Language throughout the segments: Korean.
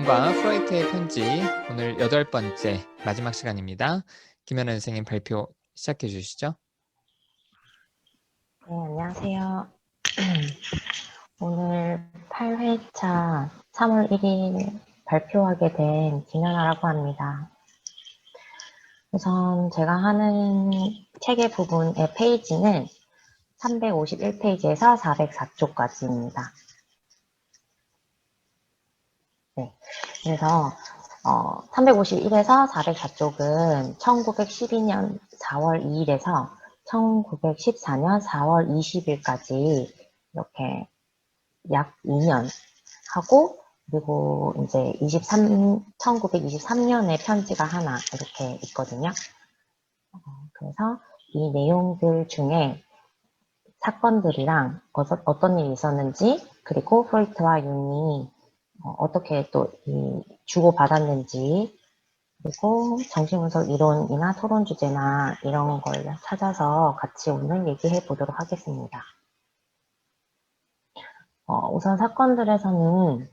유형과 프로이트의 편지, 오늘 8번째 마지막 시간입니다. 김연아 선생님 발표 시작해 주시죠. 네, 안녕하세요. 오늘 8회차 3월 1일 발표하게 된 김연아라고 합니다. 우선 제가 하는 체계 부분의 페이지는 351페이지에서 404쪽까지입니다. 네, 그래서 351에서 404쪽은 1912년 4월 2일에서 1914년 4월 20일까지 이렇게 약 2년 하고, 그리고 이제 1923년에 편지가 하나 이렇게 있거든요. 그래서 이 내용들 중에 사건들이랑 어떤 일이 있었는지, 그리고 프로이트와 융이 어떻게 또 주고받았는지, 그리고 정신분석 이론이나 토론 주제나 이런 걸 찾아서 같이 오늘 얘기해 보도록 하겠습니다. 우선 사건들에서는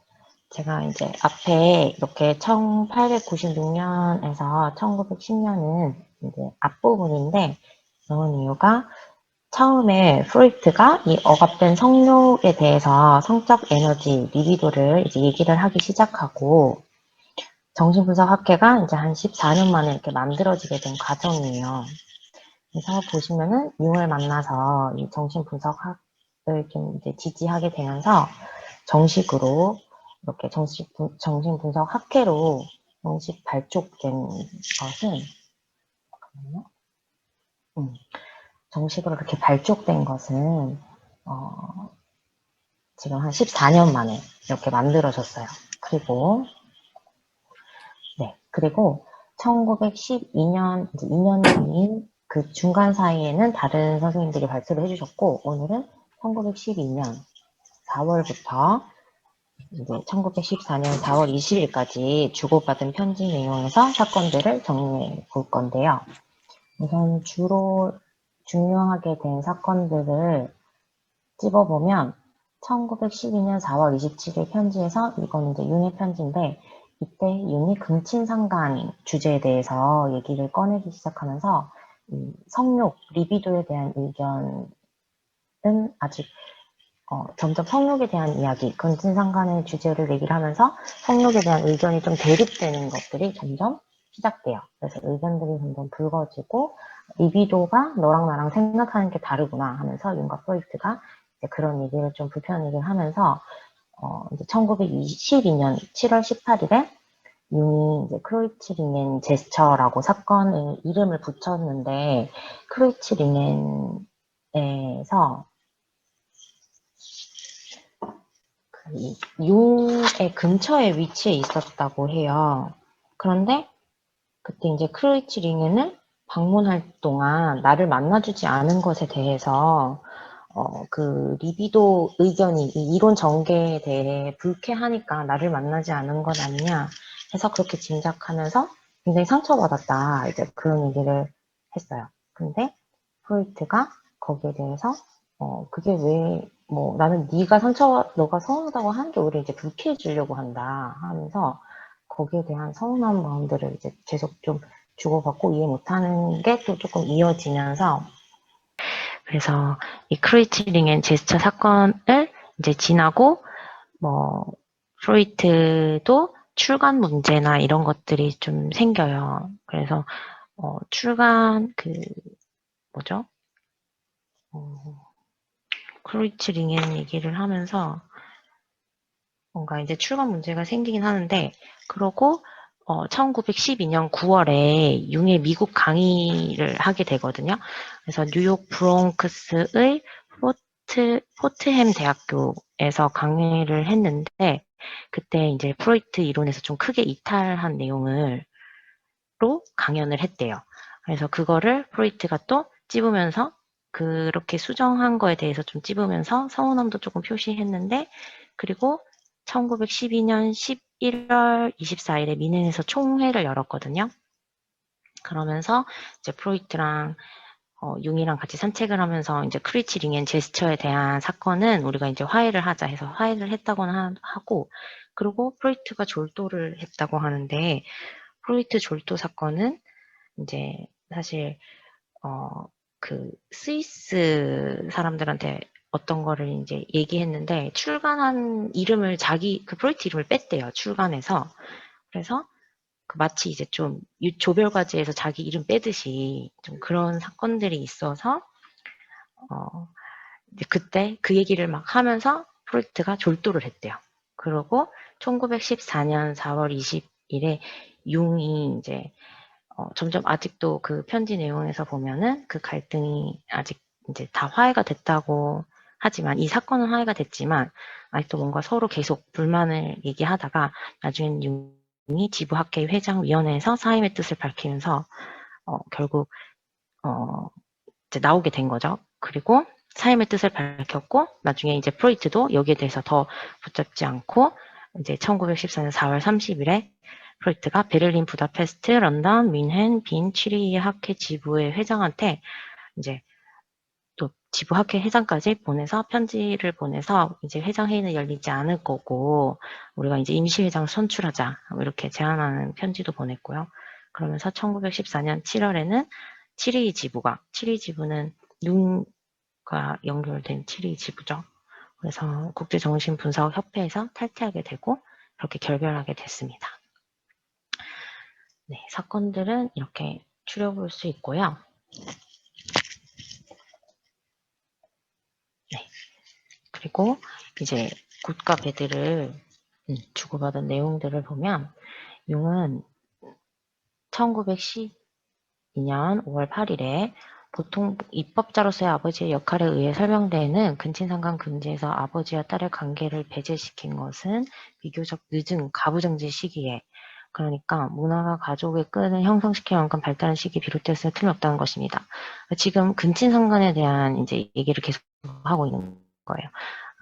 제가 이제 앞에 이렇게 1896년에서 1910년은 이제 앞부분인데, 그런 이유가 처음에 프로이트가 이 억압된 성욕에 대해서 성적 에너지, 리비도를 이제 얘기를 하기 시작하고, 정신분석학회가 이제 한 14년 만에 이렇게 만들어지게 된 과정이에요. 그래서 보시면은 융을 만나서 이 정신분석학을 좀 이제 지지하게 되면서 정식으로 이렇게 정신분석학회로 정식 발족된 것은 정식으로 이렇게 발족된 것은 지금 한 14년 만에 이렇게 만들어졌어요. 그리고 1912년, 이제 2년 뒤인 그 중간 사이에는 다른 선생님들이 발표를 해주셨고, 오늘은 1912년 4월부터 이제 1914년 4월 20일까지 주고받은 편지 내용에서 사건들을 정리해 볼 건데요. 우선 주로 중요하게 된 사건들을 찝어보면 1912년 4월 27일 편지에서 이건 이제 융의 편지인데, 이때 융이 금친상간 주제에 대해서 얘기를 꺼내기 시작하면서 성욕, 리비도에 대한 의견은 아직 점점 성욕에 대한 이야기, 금친상간의 주제를 얘기를 하면서 성욕에 대한 의견이 좀 대립되는 것들이 점점 시작돼요. 그래서 의견들이 점점 붉어지고 리비도가 너랑 나랑 생각하는 게 다르구나 하면서 융과 프로이트가 이제 그런 얘기를 좀 불편한 얘기를 하면서 이제 1922년 7월 18일에 융이 이제 크로이츠링엔 제스처라고 사건의 이름을 붙였는데, 크로이츠링엔에서 융의 근처에 위치해 있었다고 해요. 그런데 그때 이제 크로이츠링엔을 방문할 동안 나를 만나주지 않은 것에 대해서 그 리비도 의견이 이 이론 전개에 대해 불쾌하니까 나를 만나지 않은 것 아니냐 해서 그렇게 짐작하면서 굉장히 상처받았다, 이제 그런 얘기를 했어요. 근데 프로이트가 거기에 대해서 그게 왜 나는 너가 서운하다고 하는 게 오히려 이제 불쾌해지려고 한다 하면서 거기에 대한 서운한 마음들을 이제 계속 좀 주고받고 이해 못하는 게 또 조금 이어지면서, 그래서 이 크로이츠링엔 제스처 사건을 이제 지나고 프로이트도 출간 문제나 이런 것들이 좀 생겨요. 그래서 출간 크로이츠링엔 얘기를 하면서 뭔가 이제 출간 문제가 생기긴 하는데, 그러고 1912년 9월에 융의 미국 강의를 하게 되거든요. 그래서 뉴욕 브롱크스의 포트햄 대학교에서 강의를 했는데, 그때 이제 프로이트 이론에서 좀 크게 이탈한 내용으로 강연을 했대요. 그래서 그거를 프로이트가 또 찝으면서 그렇게 수정한 거에 대해서 좀 찝으면서 서운함도 조금 표시했는데, 그리고 1912년 11월 24일에 미넨에서 총회를 열었거든요. 그러면서 이제 프로이트랑 융이랑 같이 산책을 하면서 이제 크리치링 앤 제스처에 대한 사건은 우리가 이제 화해를 하자 해서 화해를 했다고는 하고, 그리고 프로이트가 졸도를 했다고 하는데, 프로이트 졸도 사건은 이제 사실 그 스위스 사람들한테 어떤 거를 이제 얘기했는데, 출간한 이름을 그 프로이트 이름을 뺐대요, 출간해서. 그래서 마치 이제 좀 조별과제에서 자기 이름 빼듯이 좀 그런 사건들이 있어서 이제 그때 그 얘기를 막 하면서 프로이트가 졸도를 했대요. 그리고 1914년 4월 20일에 융이 이제 점점 아직도 그 편지 내용에서 보면은 그 갈등이 아직 이제 다 화해가 됐다고 하지만, 이 사건은 화해가 됐지만 아직도 뭔가 서로 계속 불만을 얘기하다가 나중엔 융이 지부학회 회장위원회에서 사임의 뜻을 밝히면서 결국 이제 나오게 된 거죠. 그리고 사임의 뜻을 밝혔고, 나중에 이제 프로이트도 여기에 대해서 더 붙잡지 않고 이제 1914년 4월 30일에 프로이트가 베를린, 부다페스트, 런던, 뮌헨, 빈, 취리히 학회 지부의 회장한테 이제 또 지부 학회 회장까지 보내서 편지를 보내서 이제 회장 회의는 열리지 않을 거고 우리가 이제 임시회장 선출하자 이렇게 제안하는 편지도 보냈고요. 그러면서 1914년 7월에는 취리히 지부는 융과 연결된 취리히 지부죠. 그래서 국제정신분석협회에서 탈퇴하게 되고 그렇게 결별하게 됐습니다. 네, 사건들은 이렇게 추려볼 수 있고요. 네, 그리고 이제 굿과 배드를 주고받은 내용들을 보면 융은 1912년 5월 8일에 보통 입법자로서의 아버지의 역할에 의해 설명되는 근친상간 금지에서 아버지와 딸의 관계를 배제시킨 것은 비교적 늦은 가부장제 시기에, 그러니까 문화가 가족의 끈을 형성시킬 만큼 발달한 시기에 비롯되었을 틀림없다는 것입니다. 지금 근친상간에 대한 이제 얘기를 계속 하고 있는 거예요.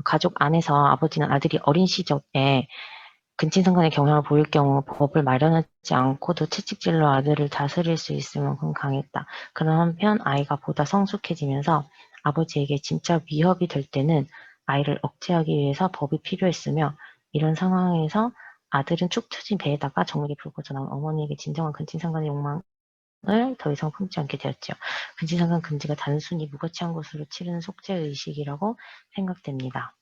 가족 안에서 아버지는 아들이 어린 시절에 근친상간의 경향을 보일 경우 법을 마련하지 않고도 채찍질로 아들을 다스릴 수 있을 만큼 강했다. 그런 한편 아이가 보다 성숙해지면서 아버지에게 진짜 위협이 될 때는 아이를 억제하기 위해서 법이 필요했으며, 이런 상황에서 아들은 축 처진 배에다가 정력이 불고져 나온 어머니에게 진정한 근친상간의 욕망을 더 이상 품지 않게 되었죠. 근친상간 금지가 단순히 무가치한 것으로 치르는 속죄의식이라고 생각됩니다.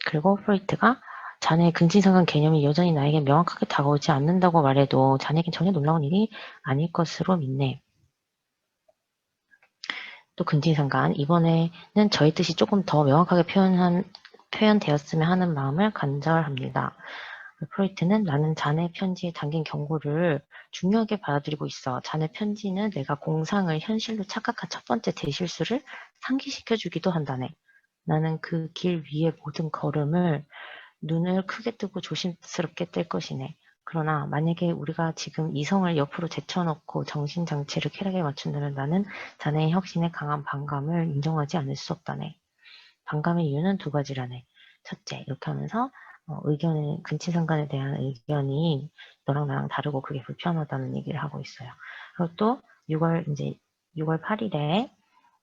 그리고 프로이트가 자네의 근친상간 개념이 여전히 나에게 명확하게 다가오지 않는다고 말해도 자네에겐 전혀 놀라운 일이 아닐 것으로 믿네. 또 근친상간, 이번에는 저의 뜻이 조금 더 명확하게 표현되었으면 하는 마음을 간절합니다. 프로이트는 나는 자네 편지에 담긴 경고를 중요하게 받아들이고 있어. 자네 편지는 내가 공상을 현실로 착각한 첫 번째 대실수를 상기시켜주기도 한다네. 나는 그 길 위의 모든 걸음을 눈을 크게 뜨고 조심스럽게 뗄 것이네. 그러나 만약에 우리가 지금 이성을 옆으로 제쳐놓고 정신장치를 쾌락에 맞춘다면 나는 자네의 혁신에 강한 반감을 인정하지 않을 수 없다네. 반감의 이유는 두 가지라네. 첫째, 이렇게 하면서 근친상간에 대한 의견이 너랑 나랑 다르고 그게 불편하다는 얘기를 하고 있어요. 그리고 또 6월 8일에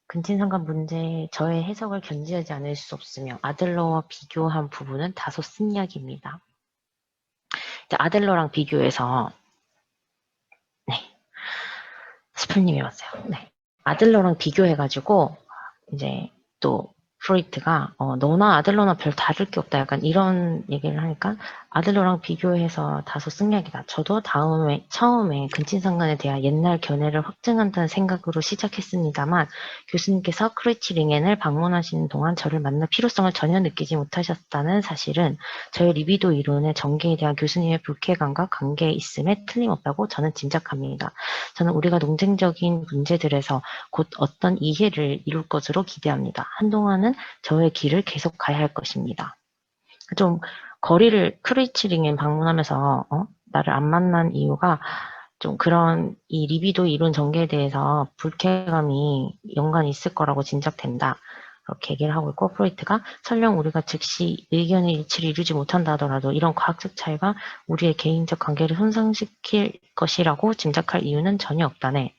근친상간 문제에 저의 해석을 견지하지 않을 수 없으며 아들러와 비교한 부분은 다소 쓴약입니다. 아들러랑 비교해서 스플님이 왔어요. 네. 아들러랑 비교해가지고 이제 또 프로이트가 너나 아들러나 별 다를 게 없다 약간 이런 얘기를 하니까 아들러랑 비교해서 다소 승략이다. 저도 처음에 근친상간에 대한 옛날 견해를 확증한다는 생각으로 시작했습니다만 교수님께서 크루이치링엔을 방문하시는 동안 저를 만날 필요성을 전혀 느끼지 못하셨다는 사실은 저의 리비도 이론의 전개에 대한 교수님의 불쾌감과 관계에 있음에 틀림없다고 저는 짐작합니다. 저는 우리가 논쟁적인 문제들에서 곧 어떤 이해를 이룰 것으로 기대합니다. 한동안은 저의 길을 계속 가야 할 것입니다. 좀 거리를 크루이치링에 방문하면서 나를 안 만난 이유가 좀 그런 이 리비도 이론 전개에 대해서 불쾌감이 연관이 있을 거라고 짐작된다. 그렇게 얘기를 하고 있고, 프로이트가 설령 우리가 즉시 의견의 일치를 이루지 못한다 하더라도 이런 과학적 차이가 우리의 개인적 관계를 손상시킬 것이라고 짐작할 이유는 전혀 없다네.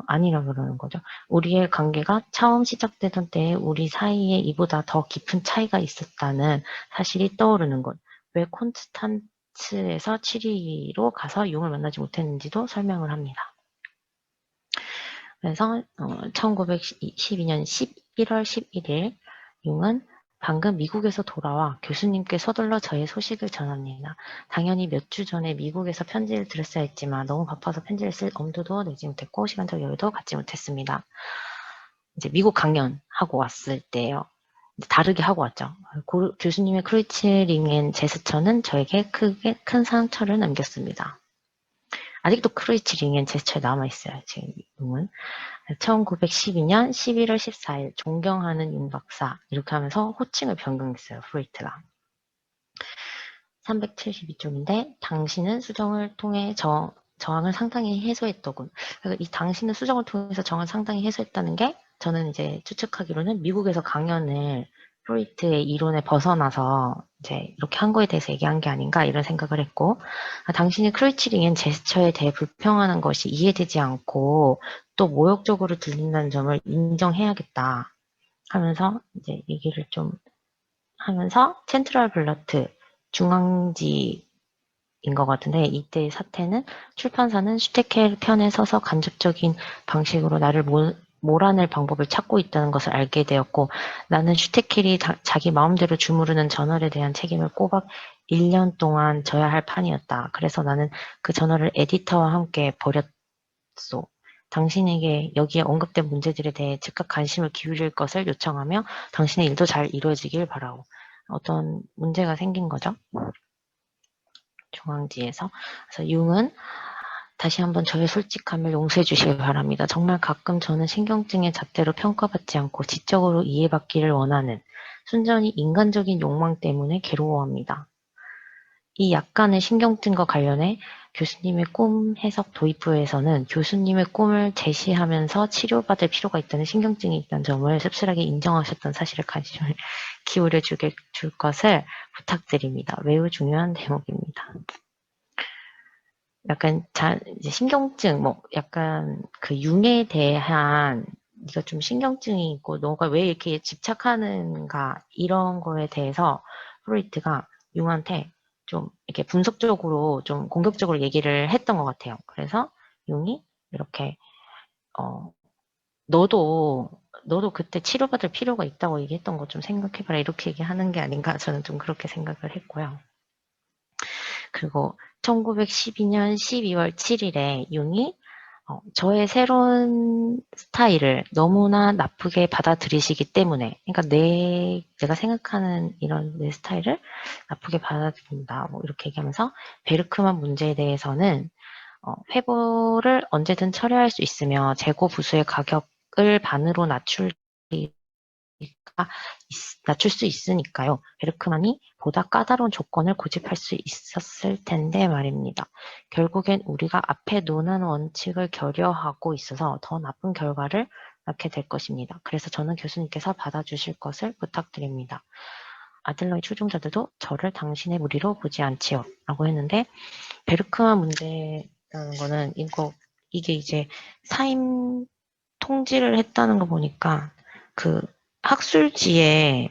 아니라 그러는 거죠. 우리의 관계가 처음 시작되던 때에 우리 사이에 이보다 더 깊은 차이가 있었다는 사실이 떠오르는 것. 왜 콘스탄츠에서 치리로 가서 융을 만나지 못했는지도 설명을 합니다. 그래서 1912년 11월 11일 융은 방금 미국에서 돌아와 교수님께 서둘러 저의 소식을 전합니다. 당연히 몇 주 전에 미국에서 편지를 드렸어야 했지만 너무 바빠서 편지를 쓸 엄두도 내지 못했고 시간적 여유도 갖지 못했습니다. 이제 미국 강연하고 왔을 때요. 다르게 하고 왔죠. 교수님의 크루이츠링엔 제스처는 저에게 큰 상처를 남겼습니다. 아직도 크루이츠링엔 제스처에 남아있어요. 지금 융은. 1912년 11월 14일 존경하는 윤 박사 이렇게 하면서 호칭을 변경했어요. 프로이트가. 372쪽인데 당신은 수정을 통해 저항을 상당히 해소했더군. 그래서 이 당신은 수정을 통해서 저항을 상당히 해소했다는 게 저는 이제 추측하기로는 미국에서 강연을 프로이트의 이론에 벗어나서 이제 이렇게 한 거에 대해서 얘기한 게 아닌가 이런 생각을 했고, 당신이 크루이츠링엔 제스처에 대해 불평하는 것이 이해되지 않고 또 모욕적으로 들린다는 점을 인정해야겠다 하면서 이제 얘기를 좀 하면서 센트럴 블러트 중앙지인 것 같은데, 이때의 사태는 출판사는 슈테켈 편에 서서 간접적인 방식으로 나를 몰아낼 방법을 찾고 있다는 것을 알게 되었고, 나는 슈테켈이 자기 마음대로 주무르는 저널에 대한 책임을 꼬박 1년 동안 져야 할 판이었다. 그래서 나는 그 저널을 에디터와 함께 버렸소. 당신에게 여기에 언급된 문제들에 대해 즉각 관심을 기울일 것을 요청하며 당신의 일도 잘 이루어지길 바라오. 어떤 문제가 생긴 거죠. 중앙지에서. 그래서 융은 다시 한번 저의 솔직함을 용서해 주시기 바랍니다. 정말 가끔 저는 신경증의 잣대로 평가받지 않고 지적으로 이해받기를 원하는 순전히 인간적인 욕망 때문에 괴로워합니다. 이 약간의 신경증과 관련해 교수님의 꿈 해석 도입부에서는 교수님의 꿈을 제시하면서 치료받을 필요가 있다는 신경증이 있다는 점을 씁쓸하게 인정하셨던 사실에 관심을 기울여 줄 것을 부탁드립니다. 매우 중요한 대목입니다. 약간 이제 신경증, 약간 그 융에 대한 네가 좀 신경증이 있고 너가 왜 이렇게 집착하는가 이런 거에 대해서 프로이트가 융한테 좀 이렇게 분석적으로 좀 공격적으로 얘기를 했던 것 같아요. 그래서 융이 이렇게 너도 그때 치료받을 필요가 있다고 얘기했던 거 좀 생각해봐라 이렇게 얘기하는 게 아닌가 저는 좀 그렇게 생각을 했고요. 그리고 1912년 12월 7일에 융이 저의 새로운 스타일을 너무나 나쁘게 받아들이시기 때문에, 그러니까 내가 생각하는 이런 내 스타일을 나쁘게 받아들인다, 이렇게 얘기하면서 베르크만 문제에 대해서는 회보를 언제든 처리할 수 있으며 재고 부수의 가격을 반으로 낮출 수 있으니까요. 베르크만이 보다 까다로운 조건을 고집할 수 있었을 텐데 말입니다. 결국엔 우리가 앞에 논한 원칙을 결여하고 있어서 더 나쁜 결과를 낳게 될 것입니다. 그래서 저는 교수님께서 받아주실 것을 부탁드립니다. 아들러의 추종자들도 저를 당신의 무리로 보지 않지요. 라고 했는데, 베르크만 문제라는 거는 이게 이제 사임 통지를 했다는 거 보니까 그 학술지에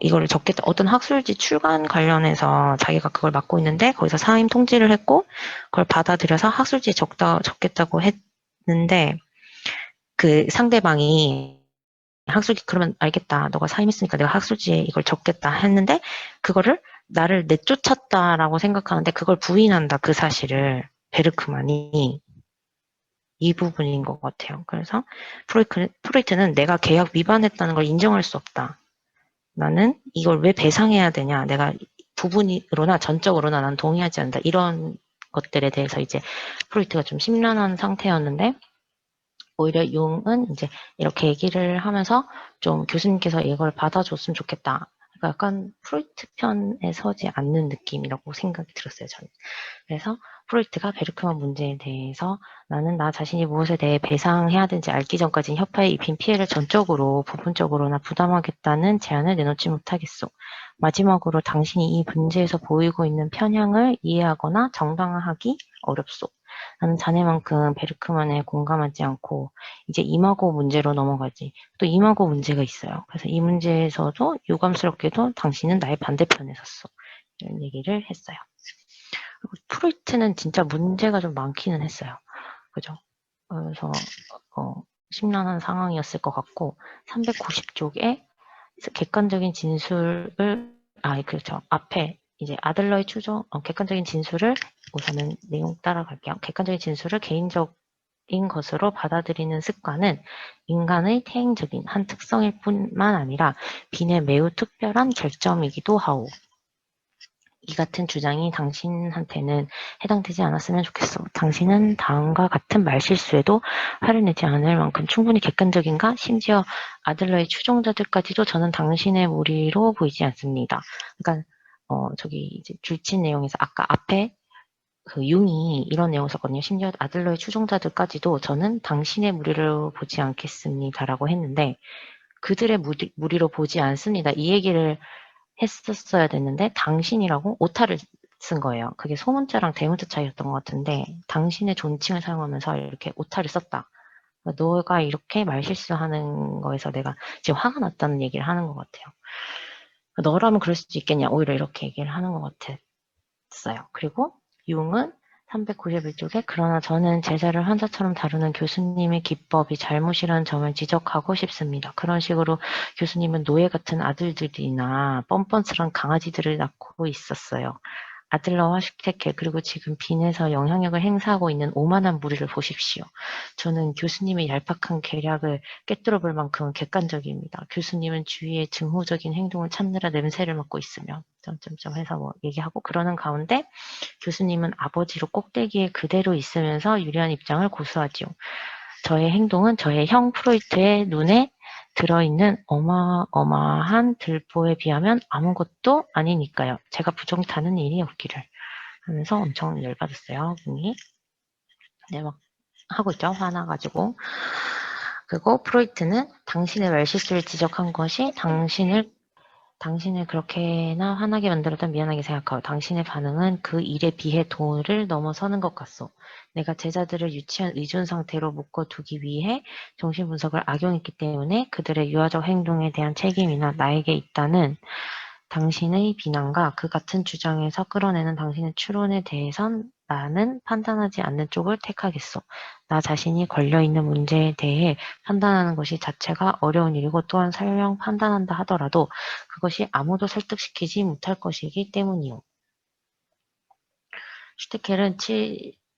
이거를 적겠다. 어떤 학술지 출간 관련해서 자기가 그걸 맡고 있는데 거기서 사임 통지를 했고 그걸 받아들여서 학술지에 적겠다고 했는데 그 상대방이 학술지 그러면 알겠다. 너가 사임했으니까 내가 학술지에 이걸 적겠다 했는데 그거를 나를 내쫓았다라고 생각하는데 그걸 부인한다. 그 사실을 베르크만이 이 부분인 것 같아요. 그래서 프로이트는 내가 계약 위반했다는 걸 인정할 수 없다. 나는 이걸 왜 배상해야 되냐. 내가 부분으로나 전적으로나 난 동의하지 않는다. 이런 것들에 대해서 이제 프로이트가 좀 심란한 상태였는데 오히려 융은 이제 이렇게 얘기를 하면서 좀 교수님께서 이걸 받아줬으면 좋겠다. 그러니까 약간 프로이트 편에 서지 않는 느낌이라고 생각이 들었어요, 저는. 그래서 프로이트가 베르크만 문제에 대해서 나는 나 자신이 무엇에 대해 배상해야 되는지 알기 전까지는 협파에 입힌 피해를 전적으로 부분적으로나 부담하겠다는 제안을 내놓지 못하겠소. 마지막으로 당신이 이 문제에서 보이고 있는 편향을 이해하거나 정당화하기 어렵소. 나는 자네만큼 베르크만에 공감하지 않고 이제 이마고 문제로 넘어가지. 또 이마고 문제가 있어요. 그래서 이 문제에서도 유감스럽게도 당신은 나의 반대편에 섰어. 이런 얘기를 했어요. 그리고 프로이트는 진짜 문제가 좀 많기는 했어요. 그죠? 그래서 심란한 상황이었을 것 같고 390쪽에 객관적인 진술을 그렇죠. 앞에 이제 아들러의 추정 객관적인 진술을 우선은 내용 따라갈게요. 객관적인 진술을 개인적인 것으로 받아들이는 습관은 인간의 태행적인 한 특성일 뿐만 아니라 빈의 매우 특별한 결점이기도 하오. 이 같은 주장이 당신한테는 해당되지 않았으면 좋겠어. 당신은 다음과 같은 말실수에도 화를 내지 않을 만큼 충분히 객관적인가? 심지어 아들러의 추종자들까지도 저는 당신의 무리로 보이지 않습니다. 그러니까 저기 이제 줄친 내용에서 아까 앞에 그 융이 이런 내용을 썼거든요. 심지어 아들러의 추종자들까지도 저는 당신의 무리로 보지 않겠습니다라고 했는데 그들의 무리로 보지 않습니다. 이 얘기를 했었어야 됐는데 당신이라고 오타를 쓴 거예요. 그게 소문자랑 대문자 차이였던 것 같은데 당신의 존칭을 사용하면서 이렇게 오타를 썼다. 너가 이렇게 말실수하는 거에서 내가 지금 화가 났다는 얘기를 하는 것 같아요. 너라면 그럴 수도 있겠냐. 오히려 이렇게 얘기를 하는 것 같았어요. 그리고 융은 391쪽에 그러나 저는 제자를 환자처럼 다루는 교수님의 기법이 잘못이라는 점을 지적하고 싶습니다. 그런 식으로 교수님은 노예 같은 아들들이나 뻔뻔스런 강아지들을 낳고 있었어요. 아들러와 슈테켈 그리고 지금 빈에서 영향력을 행사하고 있는 오만한 무리를 보십시오. 저는 교수님의 얄팍한 계략을 꿰뚫어 볼 만큼 객관적입니다. 교수님은 주위의 증후적인 행동을 찾느라 냄새를 맡고 있으며 점점점 해서 뭐 얘기하고 그러는 가운데 교수님은 아버지로 꼭대기에 그대로 있으면서 유리한 입장을 고수하지요. 저의 행동은 저의 형 프로이트의 눈에 들어있는 어마어마한 들보에 비하면 아무것도 아니니까요. 제가 부정타는 일이 없기를 하면서 엄청 열받았어요. 분이. 네, 막 하고 있죠. 화나가지고. 그리고 프로이트는 당신의 말실수를 지적한 것이 당신을 그렇게나 화나게 만들었던 미안하게 생각하고 당신의 반응은 그 일에 비해 도를 넘어서는 것 같소. 내가 제자들을 유치한 의존 상태로 묶어두기 위해 정신분석을 악용했기 때문에 그들의 유아적 행동에 대한 책임이나 나에게 있다는 당신의 비난과 그 같은 주장에서 끌어내는 당신의 추론에 대해선 나는 판단하지 않는 쪽을 택하겠소. 나 자신이 걸려있는 문제에 대해 판단하는 것이 자체가 어려운 일이고 또한 설령 판단한다 하더라도 그것이 아무도 설득시키지 못할 것이기 때문이요. 슈테켈은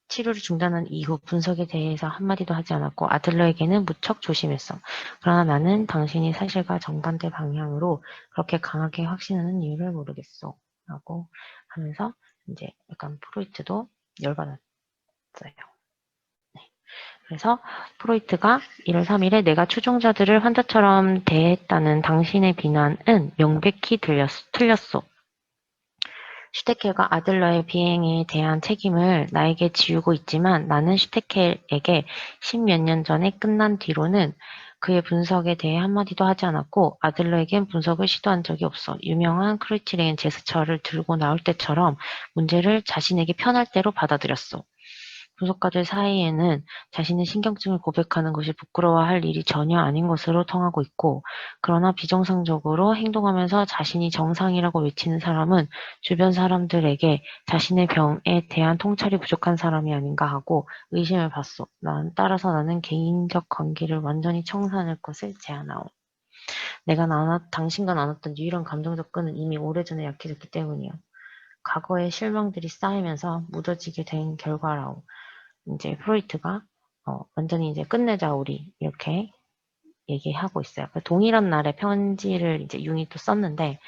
치료를 중단한 이후 분석에 대해서 한마디도 하지 않았고 아들러에게는 무척 조심했어. 그러나 나는 당신이 사실과 정반대 방향으로 그렇게 강하게 확신하는 이유를 모르겠어. 라고 하면서 이제 약간 프로이트도 열받았어요. 네. 그래서 프로이트가 1월 3일에 내가 추종자들을 환자처럼 대했다는 당신의 비난은 명백히 틀렸소. 슈테켈과 아들러의 비행에 대한 책임을 나에게 지우고 있지만 나는 슈테켈에게 10몇 년 전에 끝난 뒤로는 그의 분석에 대해 한마디도 하지 않았고 아들러에겐 분석을 시도한 적이 없어. 유명한 크루이치레인 제스처를 들고 나올 때처럼 문제를 자신에게 편할 대로 받아들였어. 분석가들 사이에는 자신의 신경증을 고백하는 것이 부끄러워할 일이 전혀 아닌 것으로 통하고 있고 그러나 비정상적으로 행동하면서 자신이 정상이라고 외치는 사람은 주변 사람들에게 자신의 병에 대한 통찰이 부족한 사람이 아닌가 하고 의심을 받소. 따라서 나는 개인적 관계를 완전히 청산할 것을 제안하오. 내가 당신과 나눴던 유일한 감정적 끈은 이미 오래전에 약해졌기 때문이요. 과거의 실망들이 쌓이면서 묻어지게 된 결과라오. 이제 프로이트가 완전히 이제 끝내자 우리 이렇게 얘기하고 있어요. 동일한 날에 편지를 이제 융이 또 썼는데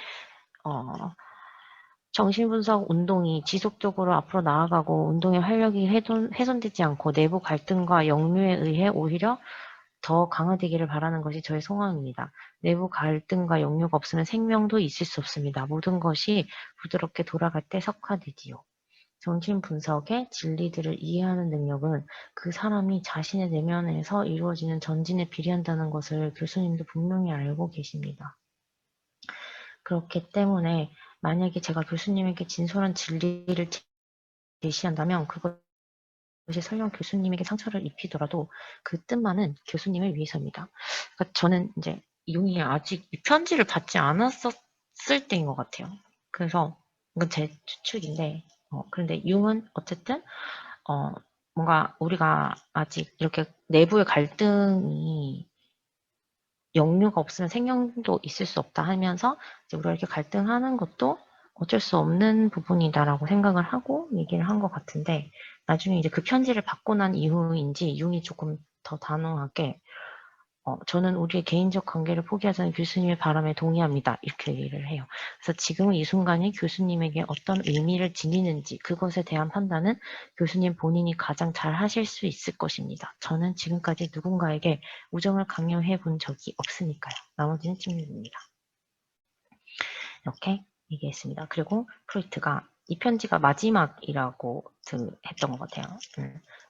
정신분석 운동이 지속적으로 앞으로 나아가고 운동의 활력이 훼손되지 않고 내부 갈등과 역류에 의해 오히려 더 강화되기를 바라는 것이 저의 소망입니다. 내부 갈등과 역류가 없으면 생명도 있을 수 없습니다. 모든 것이 부드럽게 돌아갈 때 석화되지요. 정신분석의 진리들을 이해하는 능력은 그 사람이 자신의 내면에서 이루어지는 전진에 비례한다는 것을 교수님도 분명히 알고 계십니다. 그렇기 때문에 만약에 제가 교수님에게 진솔한 진리를 제시한다면 그것은 것이 설령 교수님에게 상처를 입히더라도 그 뜻만은 교수님을 위해서입니다. 그러니까 저는 이제 융이 아직 이 편지를 받지 않았었을 때인 것 같아요. 그래서 이건 제 추측인데, 그런데 융은 어쨌든 뭔가 우리가 아직 이렇게 내부의 갈등이 역류가 없으면 생명도 있을 수 없다 하면서 이제 우리가 이렇게 갈등하는 것도 어쩔 수 없는 부분이다라고 생각을 하고 얘기를 한 것 같은데 나중에 이제 그 편지를 받고 난 이후인지 융이 조금 더 단호하게 저는 우리의 개인적 관계를 포기하자는 교수님의 바람에 동의합니다. 이렇게 얘기를 해요. 그래서 지금은 이 순간이 교수님에게 어떤 의미를 지니는지 그것에 대한 판단은 교수님 본인이 가장 잘 하실 수 있을 것입니다. 저는 지금까지 누군가에게 우정을 강요해 본 적이 없으니까요. 나머지는 찜입니다. 이렇게 얘기했습니다. 그리고 프로이트가 이 편지가 마지막이라고 했던 것 같아요.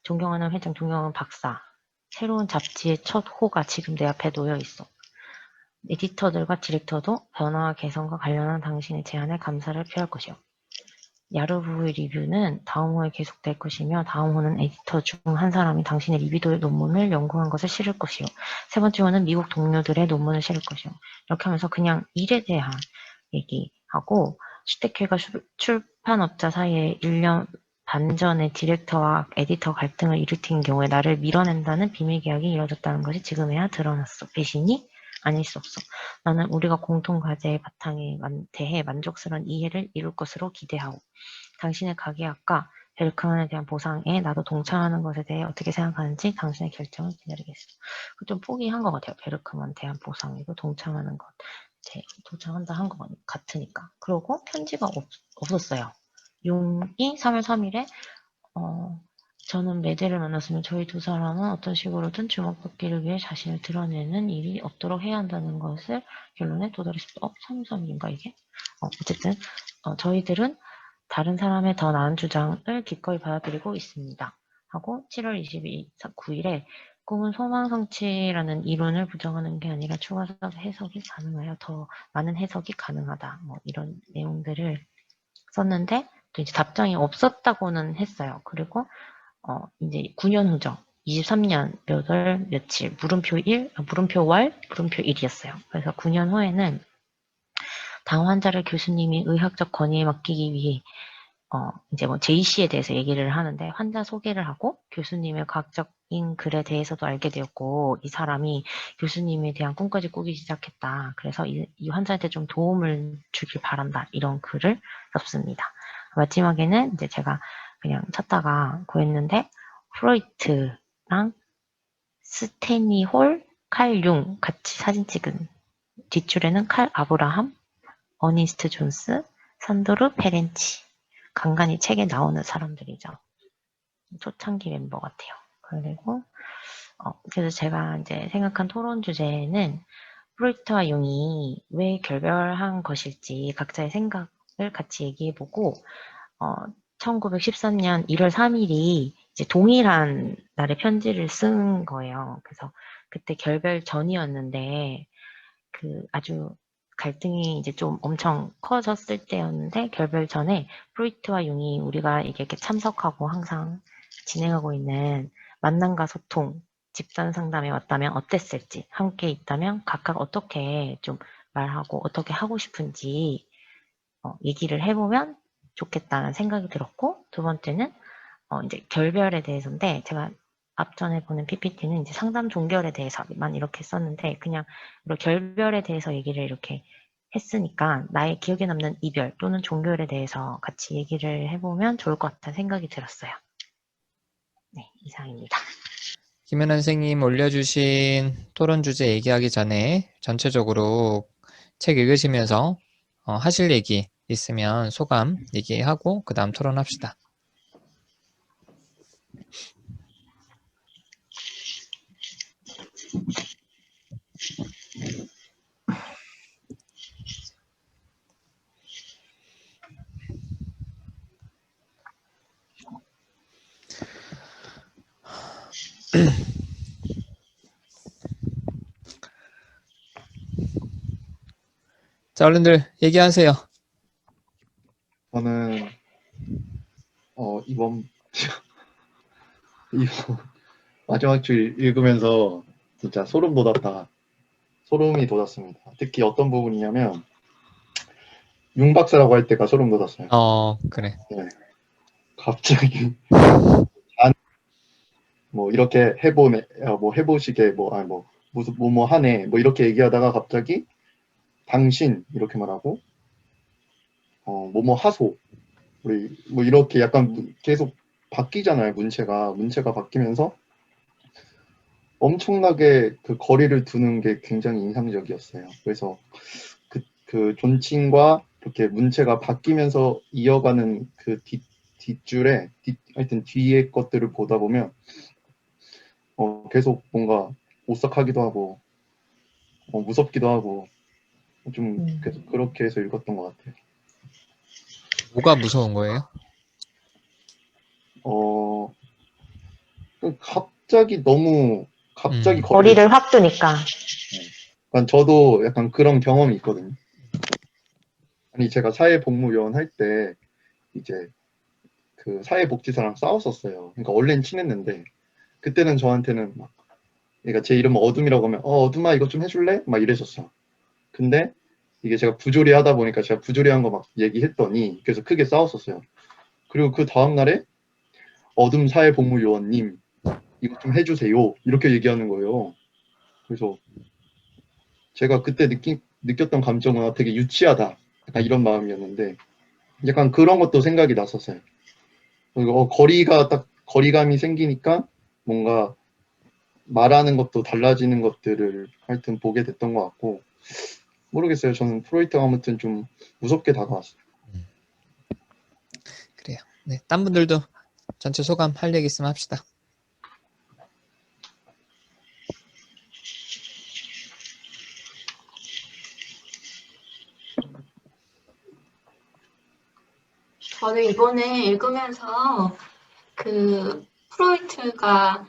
존경하는 회장, 존경하는 박사. 새로운 잡지의 첫 호가 지금 내 앞에 놓여 있어. 에디터들과 디렉터도 변화와 개선과 관련한 당신의 제안에 감사를 표할 것이요. 야르부의 리뷰는 다음 호에 계속될 것이며 다음 호는 에디터 중 한 사람이 당신의 리뷰도의 논문을 연구한 것을 실을 것이요. 세 번째 호는 미국 동료들의 논문을 실을 것이요. 이렇게 하면서 그냥 일에 대한 얘기하고 슈테케가 출판업자 사이에 1년 반 전에 디렉터와 에디터 갈등을 일으킨 경우에 나를 밀어낸다는 비밀 계약이 이뤄졌다는 것이 지금에야 드러났어. 배신이 아닐 수 없어. 나는 우리가 공통 과제의 바탕에 대해 만족스러운 이해를 이룰 것으로 기대하고 당신의 가계학과 베르크만에 대한 보상에 나도 동참하는 것에 대해 어떻게 생각하는지 당신의 결정을 기다리겠어. 좀 포기한 것 같아요. 베르크만 대한 보상에도 동참하는 것. 동참한다 한 것 같으니까. 그리고 편지가 없었어요. 융이 3월 3일에 저는 메데를 만났으면 저희 두 사람은 어떤 식으로든 주목받기를 위해 자신을 드러내는 일이 없도록 해야 한다는 것을 결론에 도달했습니다. 3.3일인가 이게? 어쨌든 저희들은 다른 사람의 더 나은 주장을 기꺼이 받아들이고 있습니다. 하고 7월 29일에 꿈은 소망 성취라는 이론을 부정하는 게 아니라 추가 해석이 가능하여 더 많은 해석이 가능하다. 뭐 이런 내용들을 썼는데 또 이제 답장이 없었다고는 했어요. 그리고 이제 9년 후죠. 23년 몇 월 며칠 물음표 월 물음표 일이었어요. 그래서 9년 후에는 당 환자를 교수님이 의학적 권위에 맡기기 위해 이제 뭐 J씨에 대해서 얘기를 하는데 환자 소개를 하고 교수님의 과학적인 글에 대해서도 알게 되었고 이 사람이 교수님에 대한 꿈까지 꾸기 시작했다. 그래서 이 환자한테 좀 도움을 주길 바란다. 이런 글을 썼습니다. 마지막에는 이제 제가 그냥 찾다가 구했는데 프로이트랑 스테니 홀, 칼 융 같이 사진 찍은 뒷줄에는 칼 아브라함, 어니스트 존스, 산도르 페렌치 간간히 책에 나오는 사람들이죠. 초창기 멤버 같아요. 그리고 그래서 제가 이제 생각한 토론 주제는 프로이트와 융이 왜 결별한 것일지 각자의 생각을 같이 얘기해보고 1913년 1월 3일이 이제 동일한 날에 편지를 쓴 거예요. 그래서 그때 결별 전이었는데 아주 갈등이 이제 좀 엄청 커졌을 때였는데 결별 전에 프로이트와 융이 우리가 이렇게 참석하고 항상 진행하고 있는 만남과 소통, 집단 상담에 왔다면 어땠을지, 함께 있다면 각각 어떻게 좀 말하고 어떻게 하고 싶은지 얘기를 해보면 좋겠다는 생각이 들었고 두 번째는 이제 결별에 대해서인데 제가 앞전에 보는 PPT는 이제 상담 종결에 대해서만 이렇게 썼는데 그냥 결별에 대해서 얘기를 이렇게 했으니까 나의 기억에 남는 이별 또는 종결에 대해서 같이 얘기를 해보면 좋을 것 같다는 생각이 들었어요. 네, 이상입니다. 김연아 선생님 올려주신 토론 주제 얘기하기 전에 전체적으로 책 읽으시면서 하실 얘기 있으면 소감 얘기하고 그 다음 토론합시다. 자, 얼른들 얘기하세요. 저는 이번 이거 마지막 줄 읽으면서 진짜 소름 돋았다. 소름이 돋았습니다. 특히 어떤 부분이냐면 융박사라고 할 때가 소름 돋았어요. 그래. 네. 갑자기 뭐 이렇게 해보네, 뭐 해보시게 무슨 뭐뭐 하네, 뭐 이렇게 얘기하다가 갑자기 당신 이렇게 말하고 뭐뭐 하소, 우리 뭐 이렇게 약간 계속 바뀌잖아요. 문체가 바뀌면서 엄청나게 그 거리를 두는 게 굉장히 인상적이었어요. 그래서 그 존칭과 이렇게 문체가 바뀌면서 이어가는 그 뒷줄에 하여튼 뒤에 것들을 보다 보면 계속 뭔가 오싹하기도 하고 무섭기도 하고 좀 계속 그렇게 해서 읽었던 것 같아요. 뭐가 무서운 거예요? 갑자기 갑자기 거리를 확 두니까. 저도 약간 그런 경험이 있거든요. 아니 제가 사회복무요원 할 때 이제 그 사회복지사랑 싸웠었어요. 그러니까 원래는 친했는데 그때는 저한테는 막 그러니까 제 이름 어둠이라고 하면 어둠아 이거 좀 해줄래? 막 이랬었어. 근데 이게 제가 부조리 하다 보니까 제가 부조리한 거 막 얘기했더니 그래서 크게 싸웠었어요. 그리고 그 다음날에 어둠 사회복무요원님 이거 좀 해주세요 이렇게 얘기하는 거예요. 그래서 제가 그때 느꼈던 감정은 되게 유치하다 약간 이런 마음이었는데 약간 그런 것도 생각이 났었어요. 그리고 거리감이 생기니까 뭔가 말하는 것도 달라지는 것들을 하여튼 보게 됐던 것 같고 모르겠어요. 저는 프로이트가 아무튼 좀 무섭게 다가왔어요. 그래요. 네, 딴 분들도 전체 소감 할 얘기 있으면 합시다. 저는 이번에 읽으면서 그 프로이트가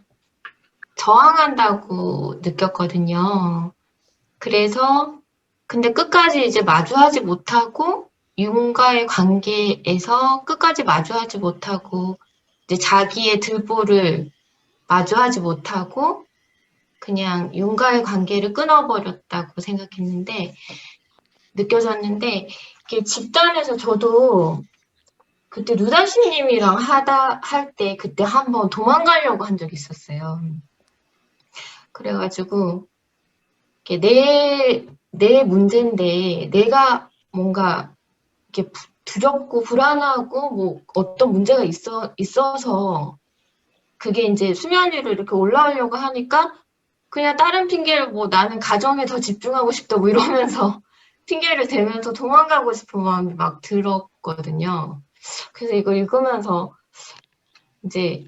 저항한다고 느꼈거든요. 그래서 근데 끝까지 이제 마주하지 못하고 융과의 관계에서 끝까지 마주하지 못하고 이제 자기의 들보를 마주하지 못하고 그냥 융과의 관계를 끊어버렸다고 생각했는데 느껴졌는데 이게 집단에서 저도 그때 루다씨님이랑 할 때 그때 한번 도망가려고 한 적이 있었어요. 그래가지고 내 문제인데 내가 뭔가 이렇게 두렵고 불안하고 뭐 어떤 문제가 있어서 그게 이제 수면 위로 이렇게 올라오려고 하니까 그냥 다른 핑계를 뭐 나는 가정에 더 집중하고 싶다 뭐 이러면서 핑계를 대면서 도망가고 싶은 마음이 막 들었거든요. 그래서 이거 읽으면서 이제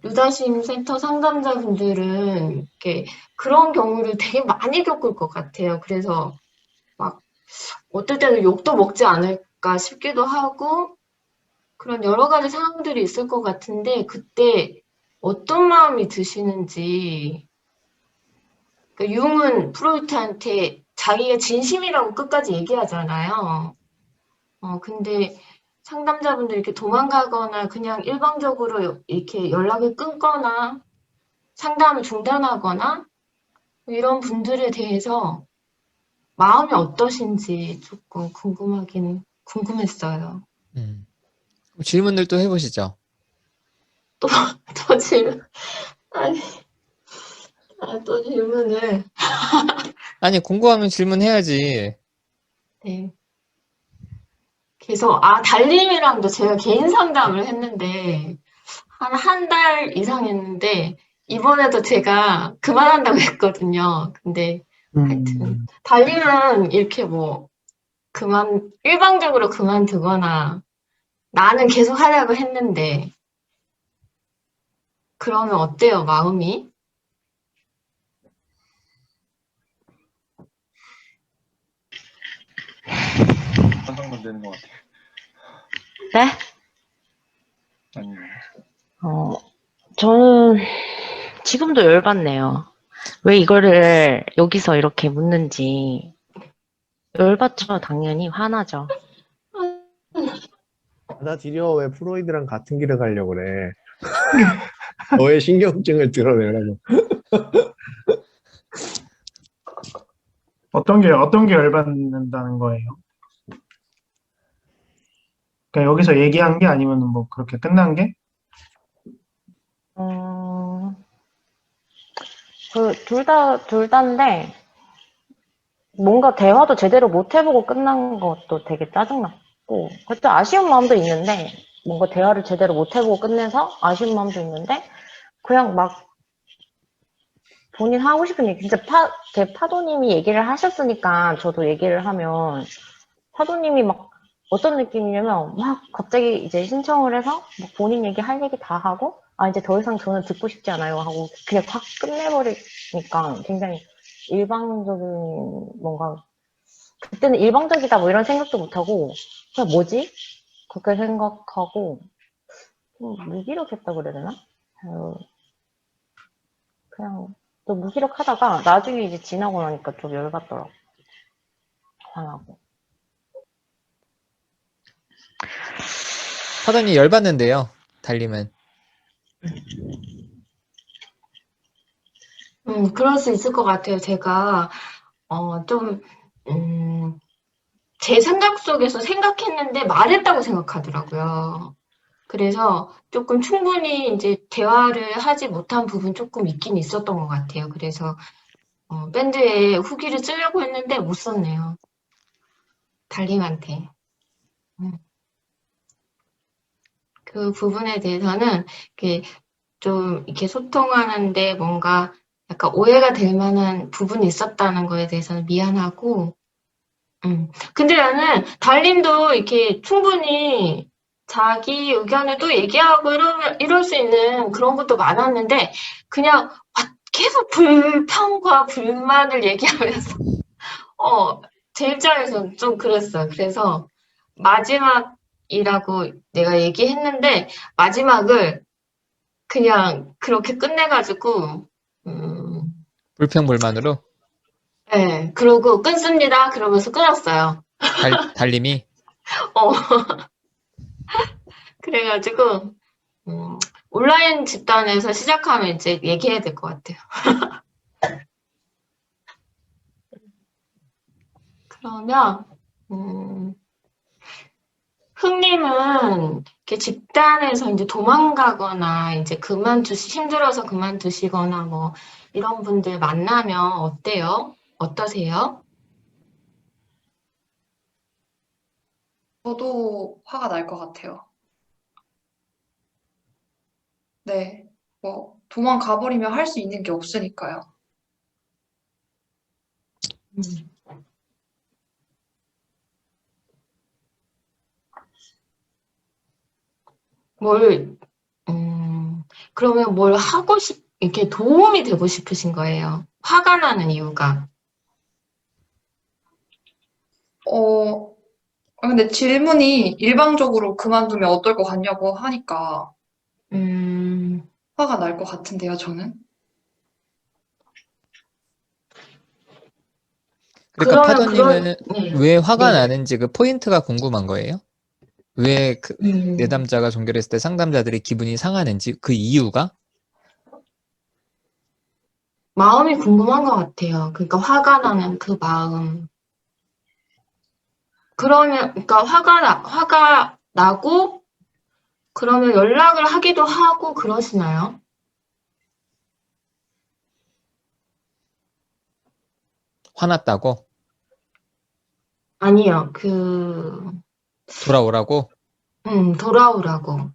루다심 센터 상담자분들은 이렇게 그런 경우를 되게 많이 겪을 것 같아요. 그래서 막 어떨 때는 욕도 먹지 않을까 싶기도 하고 그런 여러 가지 상황들이 있을 것 같은데 그때 어떤 마음이 드시는지 그러니까 융은 프로이트한테 자기가 진심이라고 끝까지 얘기하잖아요. 근데 상담자분들이 이렇게 도망가거나 그냥 일방적으로 이렇게 연락을 끊거나 상담을 중단하거나 이런 분들에 대해서 마음이 어떠신지 조금 궁금했어요. 질문들 또 해보시죠. 또 질문, 또 질문을. 아니, 궁금하면 질문해야지. 네. 그래서, 달님이랑도 제가 개인 상담을 했는데, 한 달 이상 했는데, 이번에도 제가 그만한다고 했거든요. 근데, 하여튼, 달님은 이렇게 뭐, 일방적으로 그만두거나, 나는 계속 하려고 했는데, 그러면 어때요, 마음이? 상상만 되는 것 같아요. 네? 아니, 저는 지금도 열받네요. 왜 이거를 여기서 이렇게 묻는지. 열받죠, 당연히. 화나죠. 받아들여. 왜 프로이드랑 같은 길을 가려고 그래. 너의 신경증을 드러내라고. 어떤 게 열받는다는 거예요? 그러니까 여기서 얘기한 게 아니면 뭐 그렇게 끝난 게? 둘 다인데, 뭔가 대화도 제대로 못 해보고 끝난 것도 되게 짜증났고, 그때 아쉬운 마음도 있는데, 뭔가 대화를 제대로 못 해보고 끝내서 아쉬운 마음도 있는데, 그냥 막 본인 하고 싶은 얘기, 진짜 파도님이 얘기를 하셨으니까 저도 얘기를 하면, 파도님이 막 어떤 느낌이냐면, 막 갑자기 이제 신청을 해서 막 본인 얘기 할 얘기 다 하고, 아, 이제 더 이상 저는 듣고 싶지 않아요 하고, 그냥 확 끝내버리니까 굉장히 일방적인 뭔가, 그때는 일방적이다 뭐 이런 생각도 못하고, 그냥 뭐지? 그렇게 생각하고, 좀 무기력했다 그래야 되나? 그냥 또 무기력하다가 나중에 이제 지나고 나니까 좀 열받더라고. 화나고. 파더니 열받는데요. 달님은. 그럴 수 있을 것 같아요. 제가, 좀, 제 생각 속에서 생각했는데 말했다고 생각하더라고요. 그래서 조금 충분히 이제 대화를 하지 못한 부분 조금 있긴 있었던 것 같아요. 그래서, 밴드에 후기를 쓰려고 했는데 못 썼네요. 달님한테. 음, 그 부분에 대해서는 이렇게 좀 이렇게 소통하는데 뭔가 약간 오해가 될 만한 부분이 있었다는 거에 대해서는 미안하고, 근데 나는 달님도 이렇게 충분히 자기 의견을 또 얘기하고 이럴 수 있는 그런 것도 많았는데, 그냥 계속 불평과 불만을 얘기하면서, 제 입장에서는 좀 그랬어요. 그래서 마지막이라고 내가 얘기했는데, 마지막을 그냥 그렇게 끝내가지고, 불평불만으로. 네, 그러고 끊습니다. 그러면서 끊었어요. 달님이. 어, 그래가지고, 온라인 집단에서 시작하면 이제 얘기해야 될 것 같아요. 그러면, 흥님은 이렇게 집단에서 이제 도망가거나 이제 힘들어서 그만두시거나 뭐 이런 분들 만나면 어때요? 어떠세요? 저도 화가 날 것 같아요. 네. 뭐, 도망가 버리면 할 수 있는 게 없으니까요. 음. 그러면 뭘 이렇게 도움이 되고 싶으신 거예요. 화가 나는 이유가. 근데 질문이 일방적으로 그만두면 어떨 것 같냐고 하니까 음, 화가 날 것 같은데요, 저는. 그러니까 그러면 파더님은 네. 왜 화가 네. 나는지 그 포인트가 궁금한 거예요. 왜 그 내담자가 종결했을 때 상담자들이 기분이 상하는지 그 이유가? 마음이 궁금한 것 같아요. 그러니까 화가 나는 그 마음. 그러니까 화가 나고, 그러면 연락을 하기도 하고 그러시나요? 화났다고? 아니요, 돌아오라고? 돌아오라고.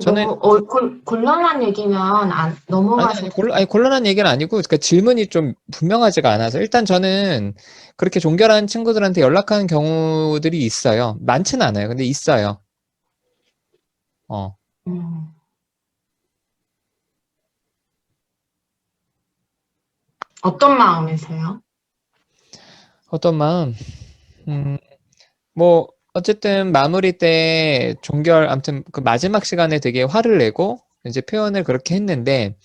저는 너무 곤란한 얘기면 넘어가서 아니 곤란한 얘기는 아니고 그러니까 질문이 좀 분명하지가 않아서 일단 저는 그렇게 종결한 친구들한테 연락하는 경우들이 있어요. 많지는 않아요. 근데 있어요. 음, 어떤 마음에서요? 어떤 마음? 뭐 어쨌든 마무리 때 아무튼 그 마지막 시간에 되게 화를 내고 이제 표현을 그렇게 했는데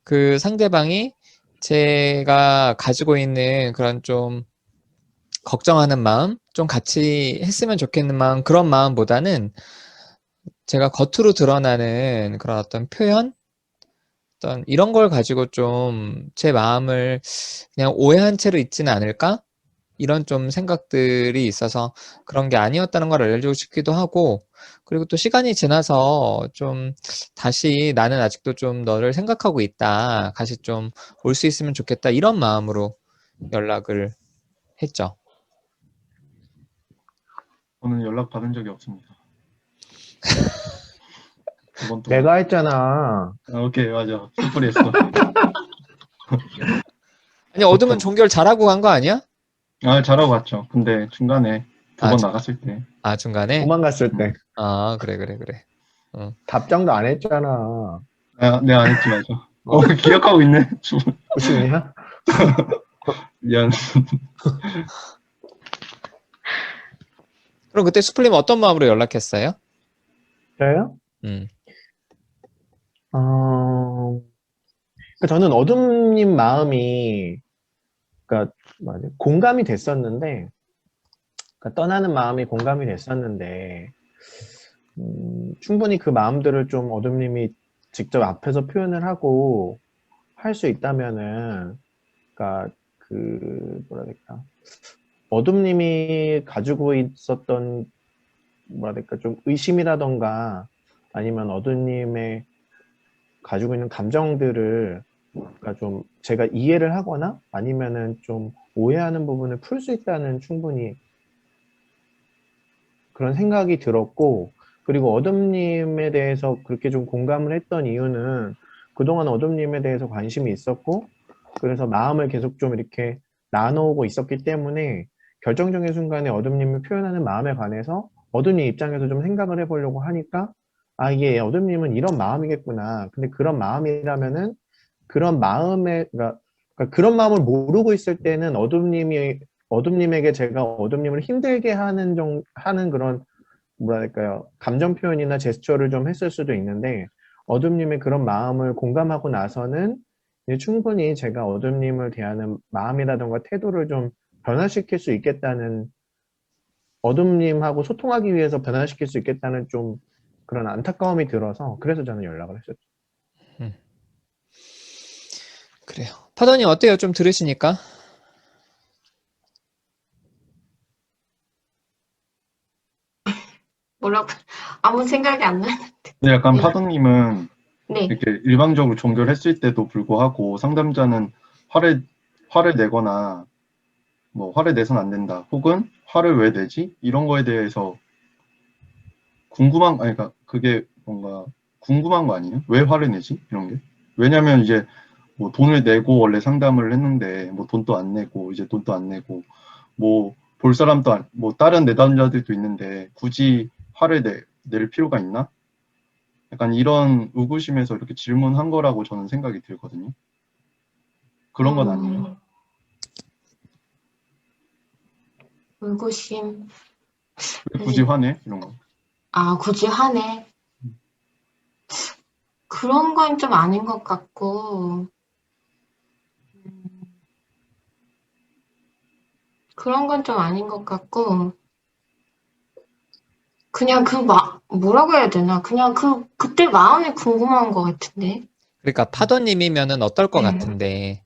그 상대방이 제가 가지고 있는 그런 좀 걱정하는 마음 좀 같이 했으면 좋겠는 마음, 그런 마음보다는 제가 겉으로 드러나는 그런 어떤 표현? 어떤 이런 걸 가지고 좀 제 마음을 그냥 오해한 채로 있지는 않을까? 이런 좀 생각들이 있어서 그런 게 아니었다는 걸 알려주고 싶기도 하고, 그리고 또 시간이 지나서 좀 다시 나는 아직도 좀 너를 생각하고 있다. 다시 좀 올 수 있으면 좋겠다. 이런 마음으로 연락을 했죠. 저는 연락 받은 적이 없습니다. 두 번 동안. 내가 했잖아. 아, 오케이, 맞아. 섣불리 했어. 아니, 어둠은 종결 잘하고 간 거 아니야? 아, 잘하고 왔죠. 근데 중간에 두 아, 번 나갔을 때. 아, 중간에? 도망갔을 때. 아, 그래, 그래, 그래. 답장도 안 했잖아. 아, 네, 안 했지, 맞아. 어? 기억하고 있네. 무슨이야? 미안. 그럼 그때 수플님 어떤 마음으로 연락했어요? 저요? 음, 그러니까 저는 어둠님 마음이, 그러니까 공감이 됐었는데, 그러니까 떠나는 마음이 공감이 됐었는데, 충분히 그 마음들을 좀 어둠님이 직접 앞에서 표현을 하고 할 수 있다면은, 그러니까 뭐라 해야 될까, 어둠님이 가지고 있었던 뭐라 해야 될까, 좀 의심이라던가 아니면 어둠님의 가지고 있는 감정들을, 그러니까 좀 제가 이해를 하거나 아니면은 좀 오해하는 부분을 풀 수 있다는 충분히 그런 생각이 들었고, 그리고 어둠님에 대해서 그렇게 좀 공감을 했던 이유는 그동안 어둠님에 대해서 관심이 있었고, 그래서 마음을 계속 좀 이렇게 나눠오고 있었기 때문에 결정적인 순간에 어둠님이 표현하는 마음에 관해서 어둠님 입장에서 좀 생각을 해보려고 하니까, 아, 이게 어둠님은 이런 마음이겠구나. 근데 그런 마음이라면은 그런 마음에, 그러니까 그런 마음을 모르고 있을 때는 어둠님에게 제가 어둠님을 힘들게 하는 그런 뭐랄까요, 감정 표현이나 제스처를 좀 했을 수도 있는데, 어둠님의 그런 마음을 공감하고 나서는 이제 충분히 제가 어둠님을 대하는 마음이라던가 태도를 좀 변화시킬 수 있겠다는, 어둠님하고 소통하기 위해서 변화시킬 수 있겠다는 좀 그런 안타까움이 들어서, 그래서 저는 연락을 했었죠. 그래요. 파더님 어때요? 좀 들으시니까? 뭐라고 아무 생각이 안 나요. 근데 약간 네. 파도님은 네. 이렇게 일방적으로 종결했을 때도 불구하고 상담자는 화를 내거나 뭐 화를 내선 안 된다. 혹은 화를 왜 내지? 이런 거에 대해서 아니, 그러니까 그게 뭔가 궁금한 거 아니에요? 왜 화를 내지? 이런 게. 왜냐면 이제 뭐 돈을 내고 원래 상담을 했는데 뭐 돈도 안 내고 이제 돈도 안 내고 뭐 볼 사람도 뭐 다른 내담자들도 있는데 굳이 낼 필요가 있나? 약간 이런 의구심에서 이렇게 질문한 거라고 저는 생각이 들거든요. 그런 건 아니에요. 의구심. 왜 굳이 화내? 이런 거. 아, 굳이 화내. 그런 건 좀 아닌 것 같고, 그런 건 좀 아닌 것 같고, 그냥 뭐라고 해야 되나? 그냥 그때 마음이 궁금한 것 같은데. 그러니까 파더님이면은 어떨 것 네. 같은데.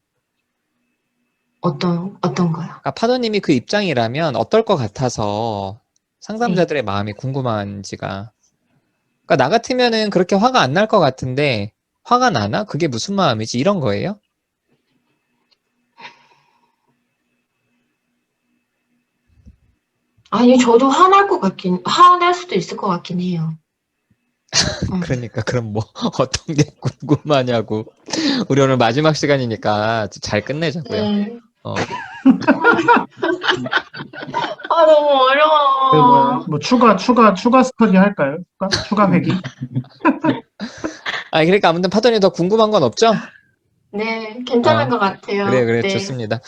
어떤 거요? 그러니까 파더님이 그 입장이라면 어떨 것 같아서 네. 상담자들의 마음이 궁금한지가. 그러니까 나 같으면은 그렇게 화가 안 날 것 같은데 화가 나나? 그게 무슨 마음이지? 이런 거예요? 아니, 저도 화날 수도 있을 것 같긴 해요. 그러니까 그럼 뭐 어떤 게 궁금하냐고. 우리 오늘 마지막 시간이니까 잘 끝내자고요. 네. 어. 아, 너무 그 어려워. 뭐 추가 스터디 할까요? 추가 회기? 아, 그러니까 아무튼 파더님 더 궁금한 건 없죠? 네, 괜찮은 어. 것 같아요. 그래, 네. 좋습니다.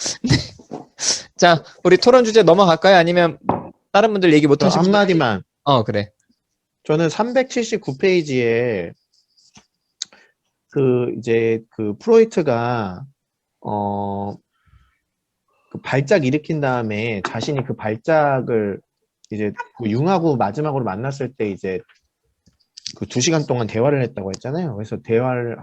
자, 우리 토론 주제 넘어갈까요? 아니면 다른 분들 얘기 못 저 하신 분들? 한마디만. 그래. 저는 379페이지에 이제 프로이트가 그 발작 일으킨 다음에 자신이 그 발작을 이제 그 융하고 마지막으로 만났을 때 이제 그 2시간 동안 대화를 했다고 했잖아요. 그래서 대화를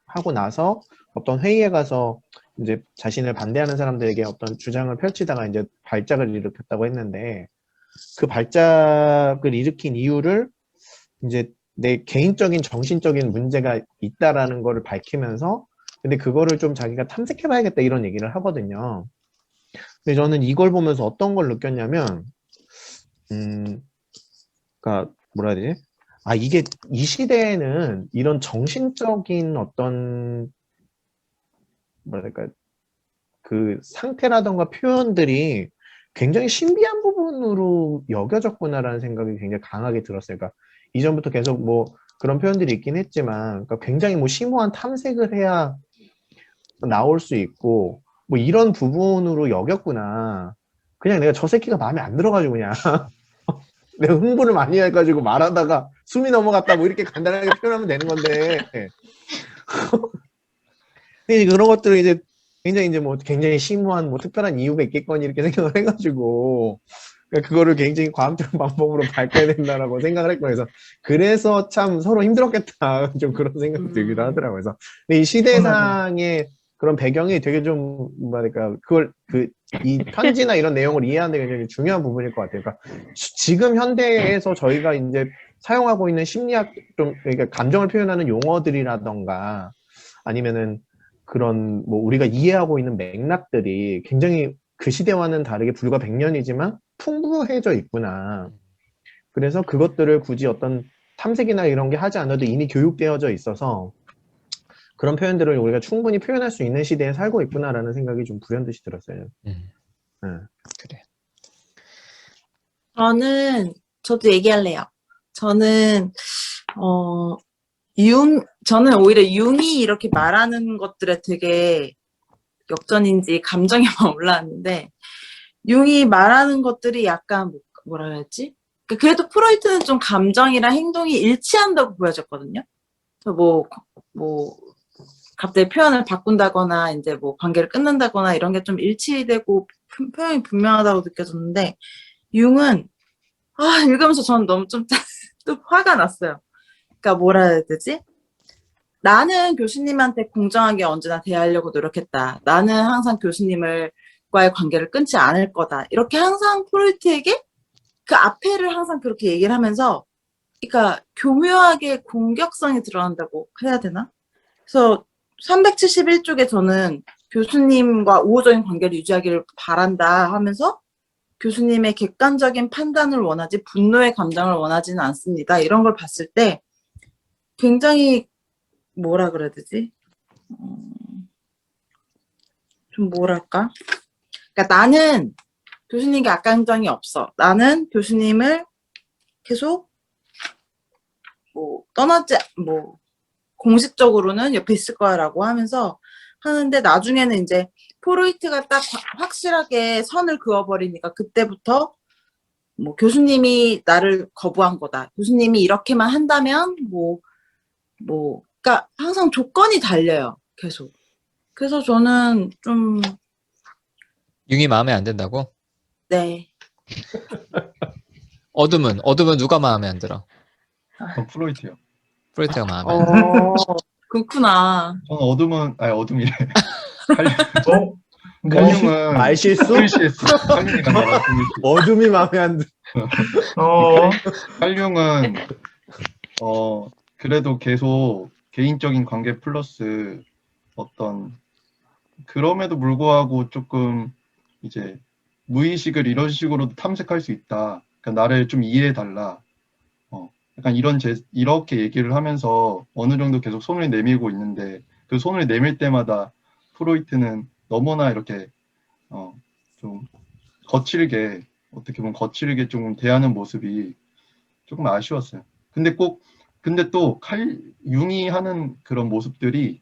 하고 나서 어떤 회의에 가서 이제 자신을 반대하는 사람들에게 어떤 주장을 펼치다가 이제 발작을 일으켰다고 했는데, 그 발작을 일으킨 이유를 이제 내 개인적인 정신적인 문제가 있다라는 거를 밝히면서, 근데 그거를 좀 자기가 탐색해봐야겠다 이런 얘기를 하거든요. 근데 저는 이걸 보면서 어떤 걸 느꼈냐면, 그러니까 뭐라 해야 되지? 아, 이게 이 시대에는 이런 정신적인 어떤 뭐라 해야 될까, 그 상태라던가 표현들이 굉장히 신비한 부분으로 여겨졌구나라는 생각이 굉장히 강하게 들었어요. 그러니까 이전부터 계속 뭐 그런 표현들이 있긴 했지만, 그러니까 굉장히 뭐 심오한 탐색을 해야 나올 수 있고 뭐 이런 부분으로 여겼구나. 그냥 내가 저 새끼가 마음에 안 들어가지고 그냥 내가 흥분을 많이 해가지고 말하다가 숨이 넘어갔다 뭐 이렇게 간단하게 표현하면 되는 건데, 근데 그런 것들을 이제 굉장히 이제 뭐 굉장히 심오한 뭐 특별한 이유가 있겠거니 이렇게 생각을 해가지고, 그러니까 그거를 굉장히 과학적인 방법으로 밝혀야 된다라고 생각을 했고, 그래서 참 서로 힘들었겠다 좀 그런 생각이 들기도 하더라고요. 그래서 근데 이 시대상의 그런 배경이 되게 좀 뭐랄까, 그걸 이 편지나 이런 내용을 이해하는 데 굉장히 중요한 부분일 것 같아요. 그러니까 지금 현대에서 저희가 이제 사용하고 있는 심리학 좀 그러니까 감정을 표현하는 용어들이라던가 아니면은 그런 뭐 우리가 이해하고 있는 맥락들이 굉장히 그 시대와는 다르게 불과 100년이지만 풍부해져 있구나. 그래서 그것들을 굳이 어떤 탐색이나 이런 게 하지 않아도 이미 교육되어져 있어서 그런 표현들을 우리가 충분히 표현할 수 있는 시대에 살고 있구나라는 생각이 좀 불현듯이 들었어요. 그래. 저도 얘기할래요. 저는, 저는 오히려 융이 이렇게 말하는 것들에 되게 역전인지 감정에만 올라왔는데, 융이 말하는 것들이 약간, 뭐라 해야지? 그래도 프로이트는 좀 감정이랑 행동이 일치한다고 보여졌거든요. 그래서 갑자기 표현을 바꾼다거나, 이제 뭐 관계를 끊는다거나 이런 게 좀 일치되고 표현이 분명하다고 느껴졌는데, 융은, 읽으면서 저는 너무 좀 화가 났어요. 그러니까 뭐라 해야 되지? 나는 교수님한테 공정하게 언제나 대하려고 노력했다. 나는 항상 교수님과의 관계를 끊지 않을 거다. 이렇게 항상 프로이트에게 그 앞에를 항상 그렇게 얘기를 하면서, 그러니까 교묘하게 공격성이 드러난다고 해야 되나? 그래서 371쪽에 저는 교수님과 우호적인 관계를 유지하기를 바란다 하면서 교수님의 객관적인 판단을 원하지 분노의 감정을 원하지는 않습니다. 이런 걸 봤을 때 굉장히 뭐라 그래야 되지? 좀 뭐랄까? 그러니까 나는 교수님께 악감정이 없어. 나는 교수님을 계속 공식적으로는 옆에 있을 거야라고 하면서 하는데, 나중에는 이제 프로이트가 딱 확실하게 선을 그어버리니까 그때부터 뭐 교수님이 나를 거부한 거다. 교수님이 이렇게만 한다면 그러니까 항상 조건이 달려요. 계속. 그래서 저는 좀, 융이 마음에 안 든다고? 네. 어둠은 누가 마음에 안 들어? 프로이트요. 프로이트가 마음에 안 들어. 그렇구나. 저는 어둠이래. 뭐, 말실수? 칼륨이란 말은 어둠이 마음에 안 들어. 칼륨은 그래도 계속 개인적인 관계 플러스 어떤 그럼에도 불구하고 조금 이제 무의식을 이런 식으로도 탐색할 수 있다. 그러니까 나를 좀 이해해달라. 약간 이렇게 얘기를 하면서 어느 정도 계속 손을 내밀고 있는데, 그 손을 내밀 때마다 프로이트는 너무나 이렇게 좀 거칠게, 어떻게 보면 거칠게 좀 대하는 모습이 조금 아쉬웠어요. 근데 또 융이 하는 그런 모습들이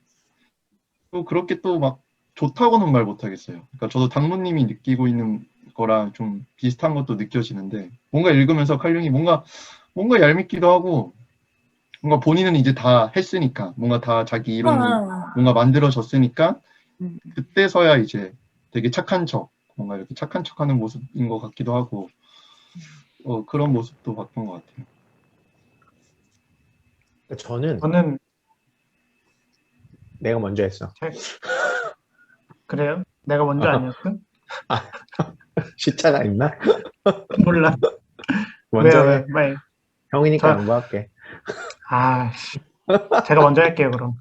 또 그렇게 또 막 좋다고는 말 못하겠어요. 그러니까 저도 당무님이 느끼고 있는 거랑 좀 비슷한 것도 느껴지는데, 뭔가 읽으면서 칼융이 뭔가 얄밉기도 하고, 뭔가 본인은 이제 다 했으니까, 뭔가 다 자기 이론이 뭔가 만들어졌으니까, 그때서야 이제 되게 착한 척, 뭔가 이렇게 착한 척하는 모습인 것 같기도 하고 그런 모습도 봤던 것 같아요. 저는 저는 내가 먼저 했어. 그래요? 내가 먼저 아니었어? 시차가 있나? 몰라. 먼저 왜요? 해. 왜? 형이니까 저- 양보할게. 아, 제가 먼저 할게요, 그럼.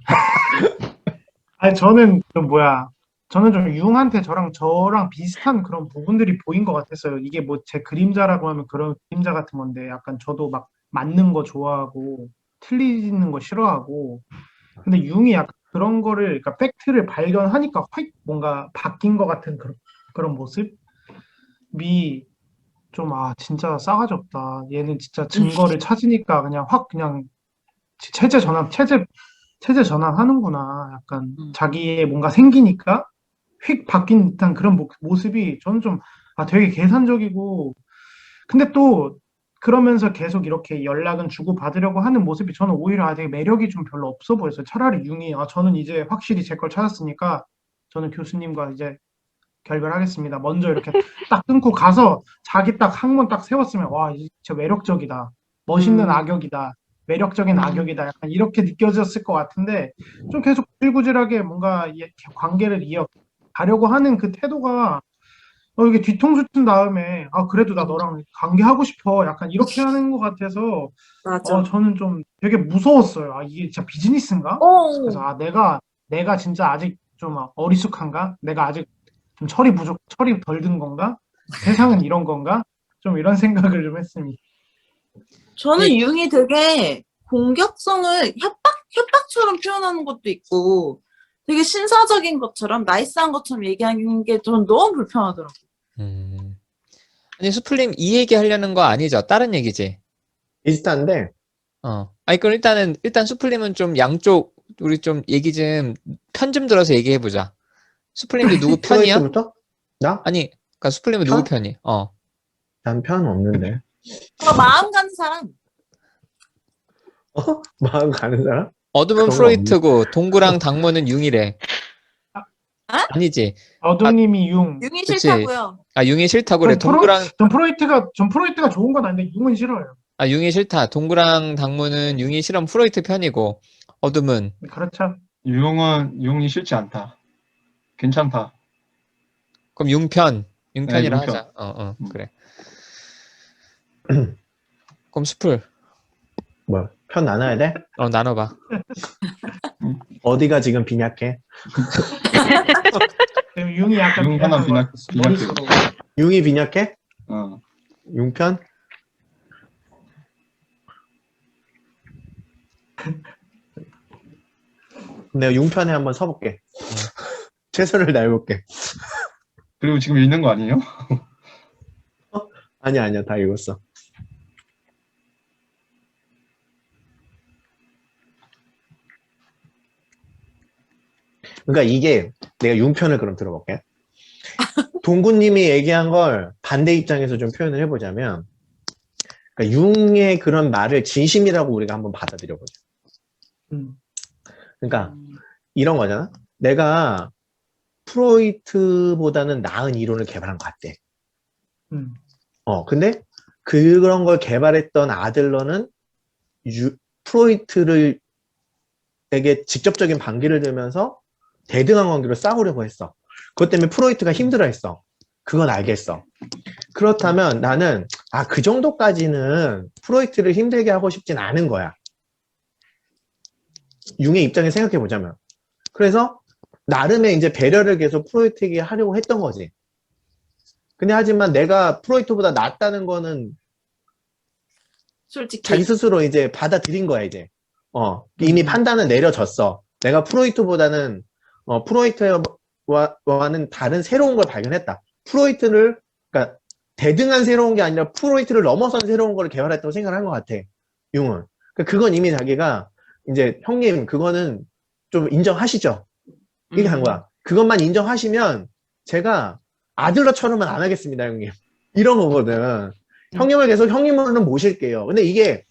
아니, 저는 좀 저는 좀 융한테 저랑 비슷한 그런 부분들이 보인 것 같았어요. 이게 뭐 제 그림자라고 하면 그런 그림자 같은 건데, 약간 저도 막 맞는 거 좋아하고, 틀리는 거 싫어하고, 근데 융이 약간 그런 거를, 그러니까 팩트를 발견하니까 확 뭔가 바뀐 것 같은 그런 모습이 좀, 진짜 싸가지 없다. 얘는 진짜 증거를 찾으니까 그냥 확 그냥 체제 전환하는구나. 약간 자기의 뭔가 생기니까 휙 바뀐 듯한 그런 모습이 저는 좀, 되게 계산적이고, 근데 또 그러면서 계속 이렇게 연락은 주고받으려고 하는 모습이 저는 오히려 되게 매력이 좀 별로 없어 보였어요. 차라리 융이, 저는 이제 확실히 제 걸 찾았으니까 저는 교수님과 이제 결별하겠습니다. 먼저 이렇게 딱 끊고 가서 자기 딱 항문 딱 세웠으면, 와, 진짜 매력적이다. 멋있는 악역이다. 매력적인 악역이다. 약간 이렇게 느껴졌을 것 같은데, 좀 계속 구질구질하게 뭔가 관계를 이어가려고 하는 그 태도가, 이게 뒤통수 친 다음에, 그래도 나 너랑 관계하고 싶어. 약간 이렇게 하는 것 같아서, 맞아. 저는 좀 되게 무서웠어요. 이게 진짜 비즈니스인가? 그래서, 어, 내가 진짜 아직 좀 어리숙한가? 내가 아직 좀 철이 덜 든 건가? 세상은 이런 건가? 좀 이런 생각을 좀 했습니다. 저는 융이 되게 공격성을 협박처럼 표현하는 것도 있고 되게 신사적인 것처럼 나이스한 것처럼 얘기하는 게 전 너무 불편하더라고요. 아니, 수플님 이 얘기 하려는 거 아니죠? 다른 얘기지? 비슷한데 아니, 그럼 일단 수플님은 좀 양쪽, 우리 좀 얘기 편 좀 들어서 얘기해보자. 수플님도 누구 편이야? 프로이트부터? 나? 아니, 그니까 수플님은 편? 누구 편이? 난 편 없는데. 마음 가는 사람. 마음 가는 사람? 어둠은 그런 거 없는데. 프로이트고, 동구랑 당무는 융이래. 아? 아니지? 어둠님이 융. 융이 그치. 싫다고요. 융이 싫다고 그래. 전 프로이트가 좋은 건 아닌데 융은 싫어요. 융이 싫다. 동구랑 당무는 융이 싫으면 프로이트 편이고, 어둠은? 그렇죠. 융이 싫지 않다. 괜찮다. 그럼 융편이라 융편. 하자. 그래. 그럼 수플. 뭐, 편 나눠야 돼? 나눠봐. 어디가 지금 빈약해? 융이 약간 융 하나 빈약한 것 같았어. 머릿속으로. 융이 빈약해? 어. 융편? 내가 융편에 한번 서볼게. 최선을 다해볼게. 그리고 지금 읽는 거 아니에요? 아니야, 다 읽었어. 그러니까 이게 내가 융편을 그럼 들어볼게. 동구님이 얘기한 걸 반대 입장에서 좀 표현을 해보자면, 그러니까 융의 그런 말을 진심이라고 우리가 한번 받아들여보자. 그러니까 이런 거잖아. 내가 프로이트보다는 나은 이론을 개발한 것 같대. 근데 그런 걸 개발했던 아들러는 프로이트를 에게 직접적인 반기를 들면서 대등한 관계로 싸우려고 했어. 그것 때문에 프로이트가 힘들어했어. 그건 알겠어. 그렇다면 나는 그 정도까지는 프로이트를 힘들게 하고 싶진 않은 거야. 융의 입장에 생각해 보자면. 그래서 나름의 이제 배려를 계속 프로이트에게 하려고 했던 거지. 근데 하지만 내가 프로이트보다 낫다는 거는 솔직히. 자기 스스로 이제 받아들인 거야, 이제. 이미 판단은 내려졌어. 내가 프로이트보다는, 프로이트와는 다른 새로운 걸 발견했다. 그러니까, 대등한 새로운 게 아니라 프로이트를 넘어선 새로운 걸 개발했다고 생각을 한 것 같아, 융은. 그건 이미 자기가, 이제, 형님, 그거는 좀 인정하시죠? 이게 한 거야. 그것만 인정하시면, 제가 아들러처럼은 안 하겠습니다, 형님. 이런 거거든. 형님을 계속 형님으로는 모실게요. 근데 이게,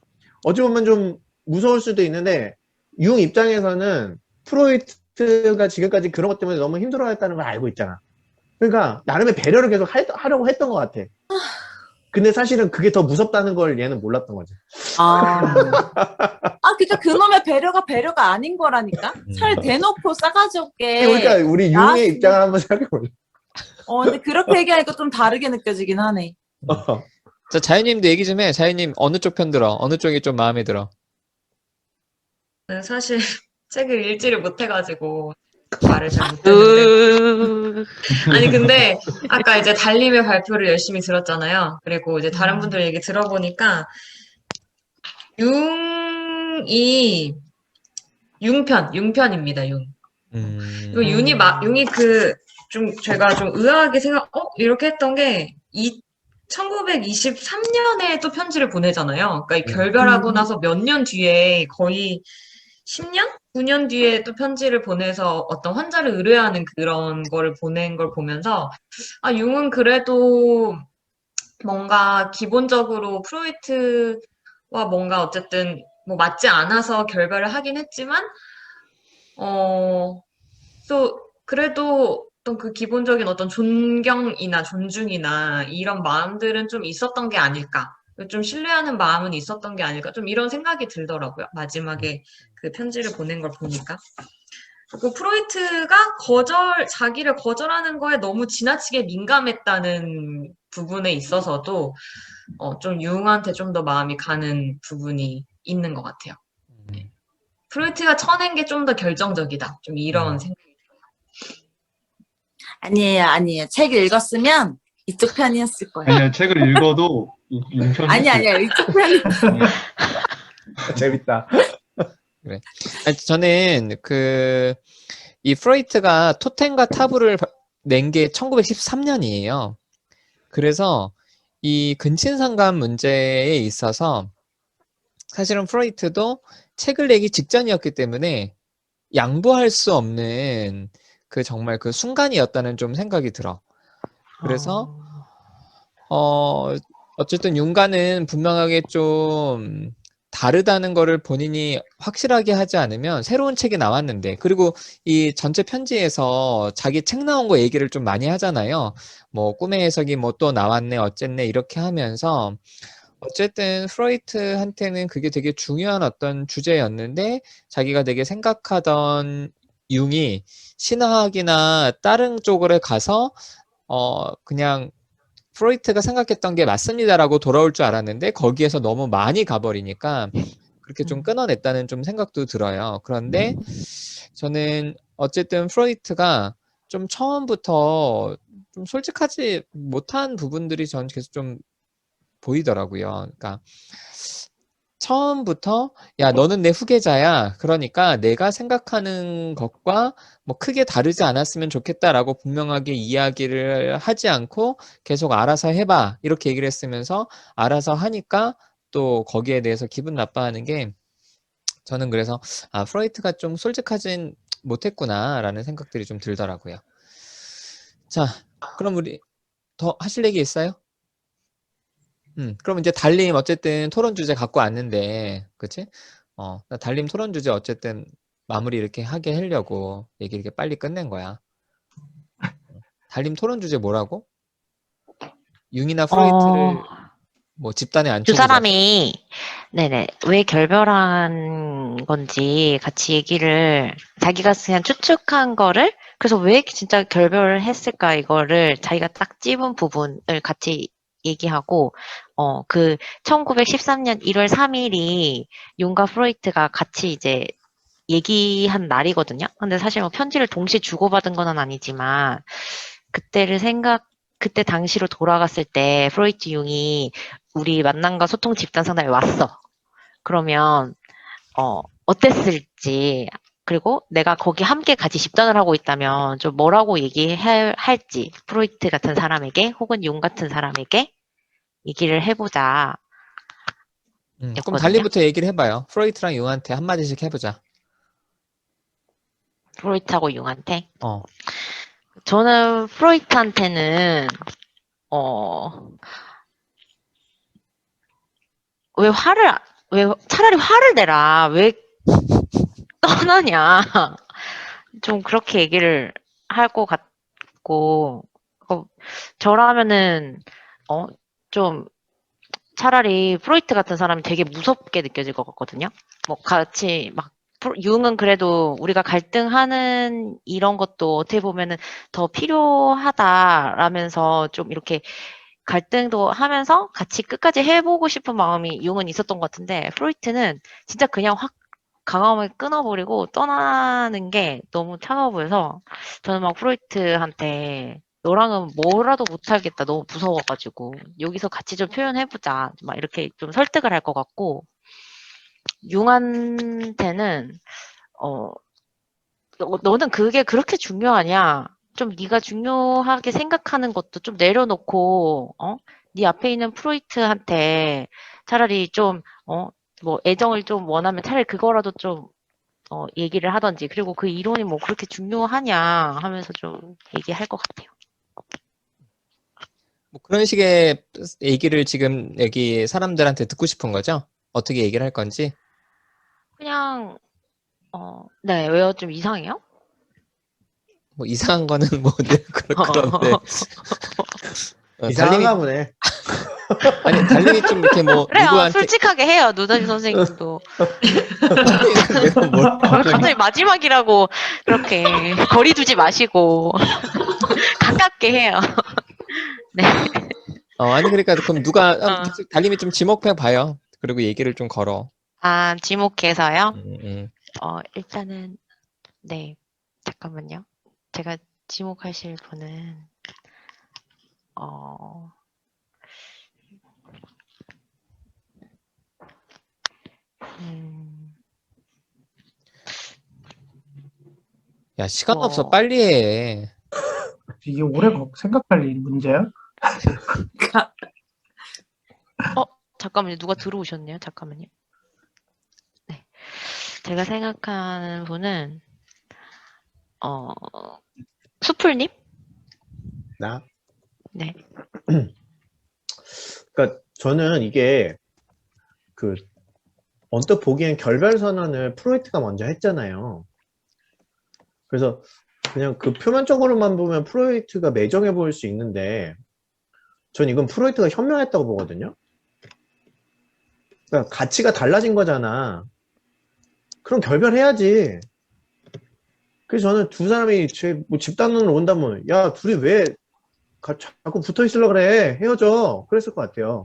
어찌 보면 좀, 무서울 수도 있는데 융 입장에서는 프로이트가 지금까지 그런 것 때문에 너무 힘들어했다는 걸 알고 있잖아. 그러니까 나름의 배려를 계속 하려고 했던 것 같아. 근데 사실은 그게 더 무섭다는 걸 얘는 몰랐던 거지. 그러니까 그놈의 배려가 아닌 거라니까? 차라리 대놓고 싸가지 없게. 그러니까 우리 융의 입장을 한번 생각해보자. 근데 그렇게 얘기하니까 좀 다르게 느껴지긴 하네. 자, 자유님도 얘기 좀 해. 자유님 어느 쪽 편 들어? 어느 쪽이 좀 마음에 들어? 네, 사실 책을 읽지를 못해가지고 말을 잘 못했는데 아니 근데 아까 이제 달림의 발표를 열심히 들었잖아요. 그리고 이제 다른 분들 얘기 들어보니까 융이 융편입니다. 융. 그 융이 좀 제가 좀 의아하게 이렇게 했던 게 1923년에 또 편지를 보내잖아요. 그러니까 이 결별하고 나서 몇 년 뒤에 거의 10년? 9년 뒤에 또 편지를 보내서 어떤 환자를 의뢰하는 그런 거를 보낸 걸 보면서 융은 그래도 뭔가 기본적으로 프로이트와 뭔가 어쨌든 뭐 맞지 않아서 결별을 하긴 했지만 또 그래도 어떤 그 기본적인 어떤 존경이나 존중이나 이런 마음들은 좀 있었던 게 아닐까. 좀 신뢰하는 마음은 있었던 게 아닐까. 좀 이런 생각이 들더라고요. 마지막에 그 편지를 보낸 걸 보니까. 그 프로이트가 자기를 거절하는 거에 너무 지나치게 민감했다는 부분에 있어서도 좀 융한테 좀 더 마음이 가는 부분이 있는 것 같아요. 프로이트가 쳐낸 게 좀 더 결정적이다. 좀 이런 생각. 아니에요. 책 읽었으면 이쪽 편이었을 거예요. 아니요, 책을 읽어도 융편이 아니야. 이쪽 편이. 재밌다. 그래. 저는 이 프로이트가 토템과 타부를 낸 게 1913년이에요. 그래서 이 근친상간 문제에 있어서 사실은 프로이트도 책을 내기 직전이었기 때문에 양보할 수 없는 정말 그 순간이었다는 좀 생각이 들어. 그래서 어쨌든 융가는 분명하게 좀 다르다는 거를 본인이 확실하게 하지 않으면 새로운 책이 나왔는데, 그리고 이 전체 편지에서 자기 책 나온 거 얘기를 좀 많이 하잖아요. 뭐 꿈의 해석이 뭐 또 나왔네 어쨌네 이렇게 하면서 어쨌든 프로이트한테는 그게 되게 중요한 어떤 주제였는데 자기가 되게 생각하던 융이 신화학이나 다른 쪽으로 가서 그냥 프로이트가 생각했던 게 맞습니다라고 돌아올 줄 알았는데 거기에서 너무 많이 가버리니까 그렇게 좀 끊어냈다는 좀 생각도 들어요. 그런데 저는 어쨌든 프로이트가 좀 처음부터 좀 솔직하지 못한 부분들이 전 계속 좀 보이더라고요. 그러니까 처음부터 야 너는 내 후계자야. 그러니까 내가 생각하는 것과 뭐 크게 다르지 않았으면 좋겠다라고 분명하게 이야기를 하지 않고 계속 알아서 해봐 이렇게 얘기를 했으면서 알아서 하니까 또 거기에 대해서 기분 나빠하는 게 저는 그래서 프로이트가 좀 솔직하진 못했구나라는 생각들이 좀 들더라고요. 자, 그럼 우리 더 하실 얘기 있어요? 그럼 이제 달림 어쨌든 토론 주제 갖고 왔는데, 그치? 나 달림 토론 주제 어쨌든 마무리 이렇게 하게 하려고 얘기 이렇게 빨리 끝낸 거야. 달림 토론 주제 뭐라고? 융이나 프로이트를 뭐 집단에 두 앉혀보자. 사람이 네네 왜 결별한 건지 같이 얘기를 자기가 그냥 추측한 거를 그래서 왜 진짜 결별을 했을까 이거를 자기가 딱 찝은 부분을 같이 얘기하고 그 1913년 1월 3일이 융과 프로이트가 같이 이제 얘기한 날이거든요. 근데 사실 뭐 편지를 동시에 주고받은 건 아니지만 그때 당시로 돌아갔을 때 프로이트 융이 우리 만남과 소통 집단 상담에 왔어. 그러면 어땠을지 그리고 내가 거기 함께 같이 집단을 하고 있다면 좀 뭐라고 얘기할지 프로이트 같은 사람에게 혹은 융 같은 사람에게 얘기를 해보자. 그럼 달림부터 얘기를 해봐요. 프로이트랑 융한테 한마디씩 해보자. 프로이트하고 융한테? 저는 프로이트한테는 왜 차라리 화를 내라. 왜 떠나냐. 좀 그렇게 얘기를 할 것 같고 저라면은 좀 차라리 프로이트 같은 사람이 되게 무섭게 느껴질 것 같거든요. 뭐 같이 막 융은 그래도 우리가 갈등하는 이런 것도 어떻게 보면은 더 필요하다라면서 좀 이렇게 갈등도 하면서 같이 끝까지 해보고 싶은 마음이 융은 있었던 것 같은데 프로이트는 진짜 그냥 확 강함을 끊어버리고 떠나는 게 너무 차가워 보여서 저는 막 프로이트한테 너랑은 뭐라도 못하겠다. 너무 무서워가지고 여기서 같이 좀 표현해보자. 막 이렇게 좀 설득을 할 것 같고 융한테는 너는 그게 그렇게 중요하냐? 좀 네가 중요하게 생각하는 것도 좀 내려놓고 네 앞에 있는 프로이트한테 차라리 좀 뭐 애정을 좀 원하면 차라리 그거라도 좀 얘기를 하던지 그리고 그 이론이 뭐 그렇게 중요하냐 하면서 좀 얘기할 것 같아요. 뭐 그런 식의 얘기를 지금 여기 사람들한테 듣고 싶은 거죠? 어떻게 얘기를 할 건지? 그냥 네, 왜요? 좀 이상해요? 뭐 이상한 거는 뭐 늘 그런데 달님이 이상한가 보네. 아니 달님이 좀 이렇게 뭐 그래요. 누구한테 솔직하게 해요. 노다지 선생님도. 내가 뭘 갑자기 마지막이라고 그렇게 거리 두지 마시고 가깝게 해요. 네. 아니 그러니까 그럼 누가 어. 달님이 좀 지목해 봐요. 그리고 얘기를 좀 걸어. 아, 지목해서요? 음. 일단은 네. 잠깐만요. 제가 지목하실 분은 야 시간 없어 빨리 해. 이게 오래 생각할 일 문제야? 잠깐만요. 누가 들어오셨네요. 잠깐만요. 네. 제가 생각하는 분은 수풀님? 나? 네. 그러니까 저는 이게 언뜻 보기엔 결별 선언을 프로이트가 먼저 했잖아요. 그래서 그냥 그 표면적으로만 보면 프로이트가 매정해 보일 수 있는데 전 이건 프로이트가 현명했다고 보거든요. 그러니까 가치가 달라진 거잖아. 그럼 결별해야지. 그래서 저는 두 사람이 뭐 집단으로 온다면 야 둘이 왜 자꾸 붙어 있으려고 그래 헤어져 그랬을 것 같아요.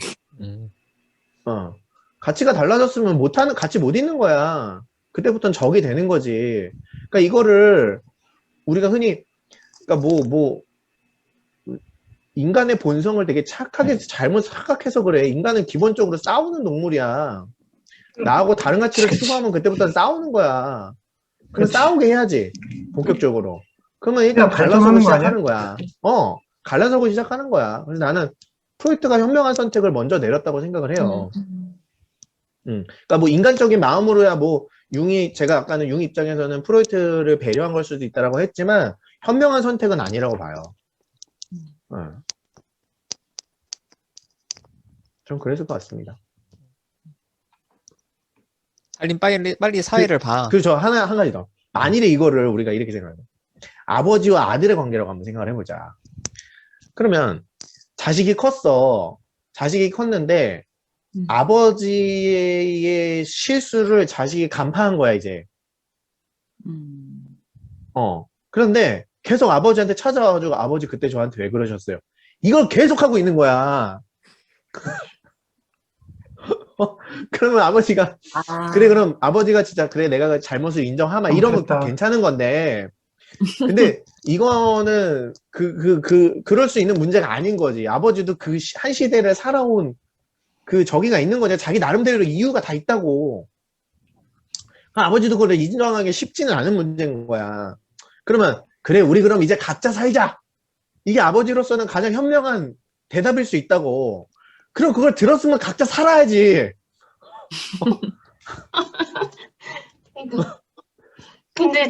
가치가 달라졌으면 같이 못 있는 거야. 그때부터는 적이 되는 거지. 그러니까 이거를 우리가 흔히 그러니까 뭐 인간의 본성을 되게 착하게 잘못 착각해서 그래. 인간은 기본적으로 싸우는 동물이야. 나하고 다른 가치를 추구하면 그때부터 싸우는 거야. 그럼 싸우게 해야지. 본격적으로. 그러면 일단 갈라서고 시작하는 거야. 갈라서고 시작하는 거야. 그래서 나는 프로이트가 현명한 선택을 먼저 내렸다고 생각을 해요. 그러니까 뭐 인간적인 마음으로야 뭐 제가 아까는 융 입장에서는 프로이트를 배려한 걸 수도 있다라고 했지만 현명한 선택은 아니라고 봐요. 좀 그랬을 것 같습니다. 달님 빨리 사회를 봐. 저 한 가지 더. 만일에 이거를 우리가 이렇게 생각해요. 아버지와 아들의 관계라고 한번 생각을 해보자. 그러면 자식이 컸어. 자식이 컸는데 아버지의 실수를 자식이 간파한 거야 이제. 그런데 계속 아버지한테 찾아와가지고 아버지 그때 저한테 왜 그러셨어요? 이걸 계속 하고 있는 거야. 그러면 아버지가 그래 그럼 아버지가 진짜 그래 내가 잘못을 인정하마 이러면 괜찮은 건데 근데 이거는 그럴 수 있는 문제가 아닌 거지. 아버지도 그 한 시대를 살아온 그 저기가 있는 거죠. 자기 나름대로 이유가 다 있다고. 아버지도 그걸 인정하기 쉽지는 않은 문제인 거야. 그러면 그래 우리 그럼 이제 각자 살자. 이게 아버지로서는 가장 현명한 대답일 수 있다고. 그럼 그걸 들었으면 각자 살아야지. 그러니까. 근데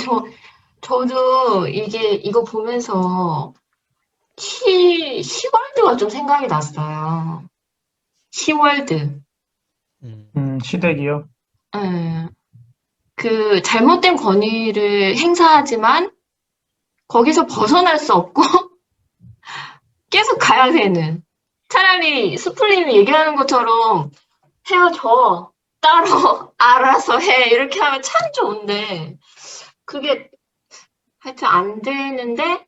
저도 이거 보면서 시월드가 좀 생각이 났어요. 시월드. 시댁이요? 네. 그 잘못된 권위를 행사하지만 거기서 벗어날 수 없고 계속 가야 되는. 차라리 스플님이 얘기하는 것처럼 헤어져. 따로 알아서 해. 이렇게 하면 참 좋은데, 그게 하여튼 안 되는데,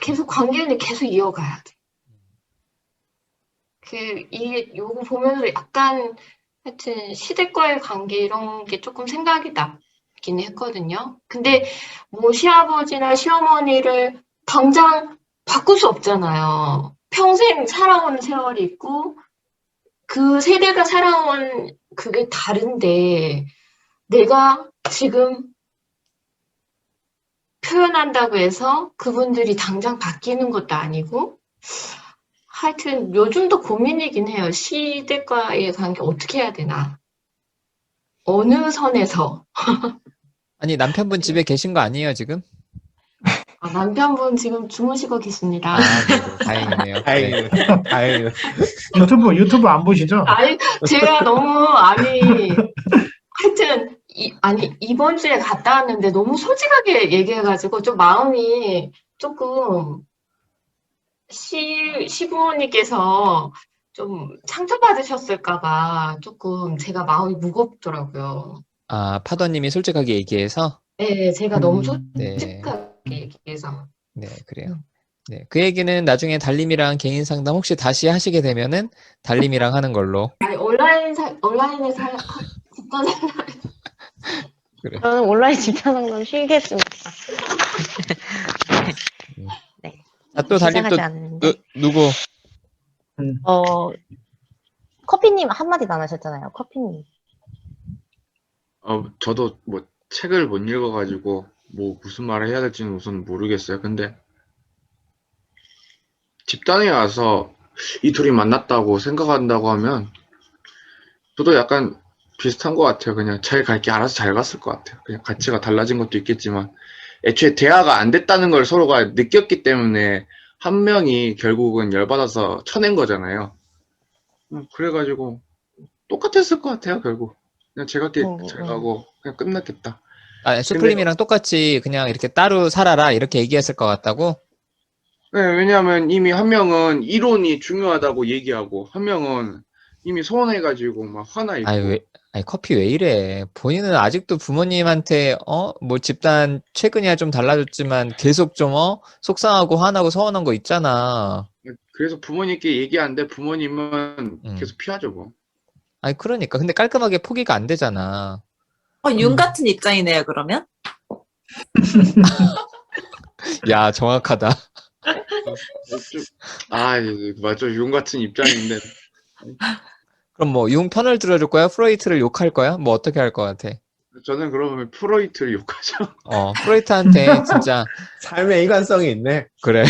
계속 관계는 계속 이어가야 돼. 요거 보면서 약간, 하여튼 시댁과의 관계 이런 게 조금 생각이 나긴 했거든요. 근데 뭐 시아버지나 시어머니를 당장 바꿀 수 없잖아요. 평생 살아온 세월이 있고, 그 세대가 살아온 그게 다른데, 내가 지금 표현한다고 해서 그분들이 당장 바뀌는 것도 아니고, 하여튼 요즘도 고민이긴 해요. 시댁과의 관계 어떻게 해야 되나. 어느 선에서. 아니, 남편분 집에 계신 거 아니에요, 지금? 남편분 지금 주무시고 계십니다. 아, 네네. 다행이네요. 네. 다행이네. 다행이네. 유튜브 안 보시죠? 아니, 제가 너무, 하여튼, 이번 주에 갔다 왔는데 너무 솔직하게 얘기해가지고 좀 마음이 조금 시부모님께서 좀 상처받으셨을까봐 조금 제가 마음이 무겁더라고요. 아, 파더님이 솔직하게 얘기해서? 네, 제가 너무 네. 솔직하게 얘기해서. 네, 그래요. 네, 그 얘기는 나중에 달님이랑 개인 상담 혹시 다시 하시게 되면은 달님이랑 하는 걸로. 아니, 온라인에서 집단 그래. 저는 온라인 집단 상담 쉬겠습니다. 네. 아, 또 달님 또 시작하지 않는데. 누구? 커피님 한마디 안 하셨잖아요. 커피님. 저도 뭐 책을 못 읽어가지고 뭐 무슨 말을 해야 될지는 우선 모르겠어요. 근데 집단에 와서 이 둘이 만났다고 생각한다고 하면 저도 약간 비슷한 것 같아요. 그냥 잘 갈 게 알아서 잘 갔을 것 같아요. 그냥 가치가 달라진 것도 있겠지만 애초에 대화가 안 됐다는 걸 서로가 느꼈기 때문에 한 명이 결국은 열받아서 쳐낸 거잖아요. 그래가지고 똑같았을 것 같아요. 결국 그냥 제가 잘 가고 그냥 끝났겠다. 아, 수플님이랑 똑같이 그냥 이렇게 따로 살아라 이렇게 얘기했을 것 같다고? 네, 왜냐하면 이미 한 명은 이론이 중요하다고 얘기하고 한 명은 이미 서운해가지고 막 화나 있고. 아니, 커피 왜 이래? 본인은 아직도 부모님한테, 뭐 집단 최근이야 좀 달라졌지만 계속 좀, 속상하고 화나고 서운한 거 있잖아. 그래서 부모님께 얘기하는데 부모님은 계속 피하죠 뭐. 아니, 그러니까. 근데 깔끔하게 포기가 안 되잖아. 윤 같은 입장이네요, 그러면? 야, 정확하다. 맞죠. 윤 같은 입장인데. 그럼 뭐, 융 편을 들어줄 거야? 프로이트를 욕할 거야? 뭐, 어떻게 할 것 같아? 저는 그러면 프로이트를 욕하죠. 프로이트한테 진짜. 삶의 일관성이 있네. 그래.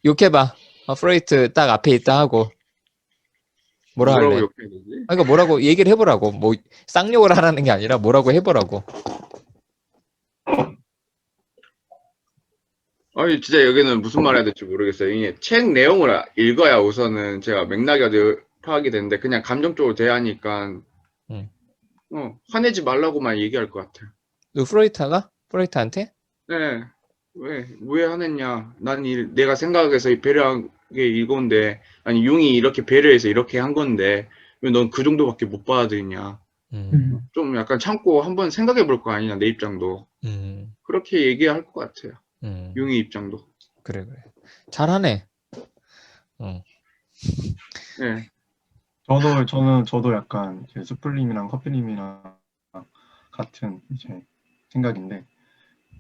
욕해봐. 프로이트 딱 앞에 있다 하고. 뭐라고 할래? 욕해야 되지? 그러니까 뭐라고 얘기를 해보라고. 뭐, 쌍욕을 하라는 게 아니라 뭐라고 해보라고. 아니, 진짜 여기는 무슨 말 해야 될지 모르겠어요. 이게 책 내용을 읽어야 우선은 제가 맥락이 파악이 되는데 그냥 감정적으로 대하니까 화내지 말라고만 얘기할 것 같아요. 너 프로이트한테? 네. 왜 화냈냐? 내가 생각해서 배려한 게 이건데, 아니, 융이 이렇게 배려해서 이렇게 한 건데, 왜 넌 그 정도밖에 못 받아들이냐? 좀 약간 참고 한번 생각해 볼 거 아니냐, 내 입장도. 그렇게 얘기할 것 같아요. 융이 입장도. 그래. 잘하네. 네. 저도 약간 이제 수플님이랑 커피님이랑 같은 이제 생각인데,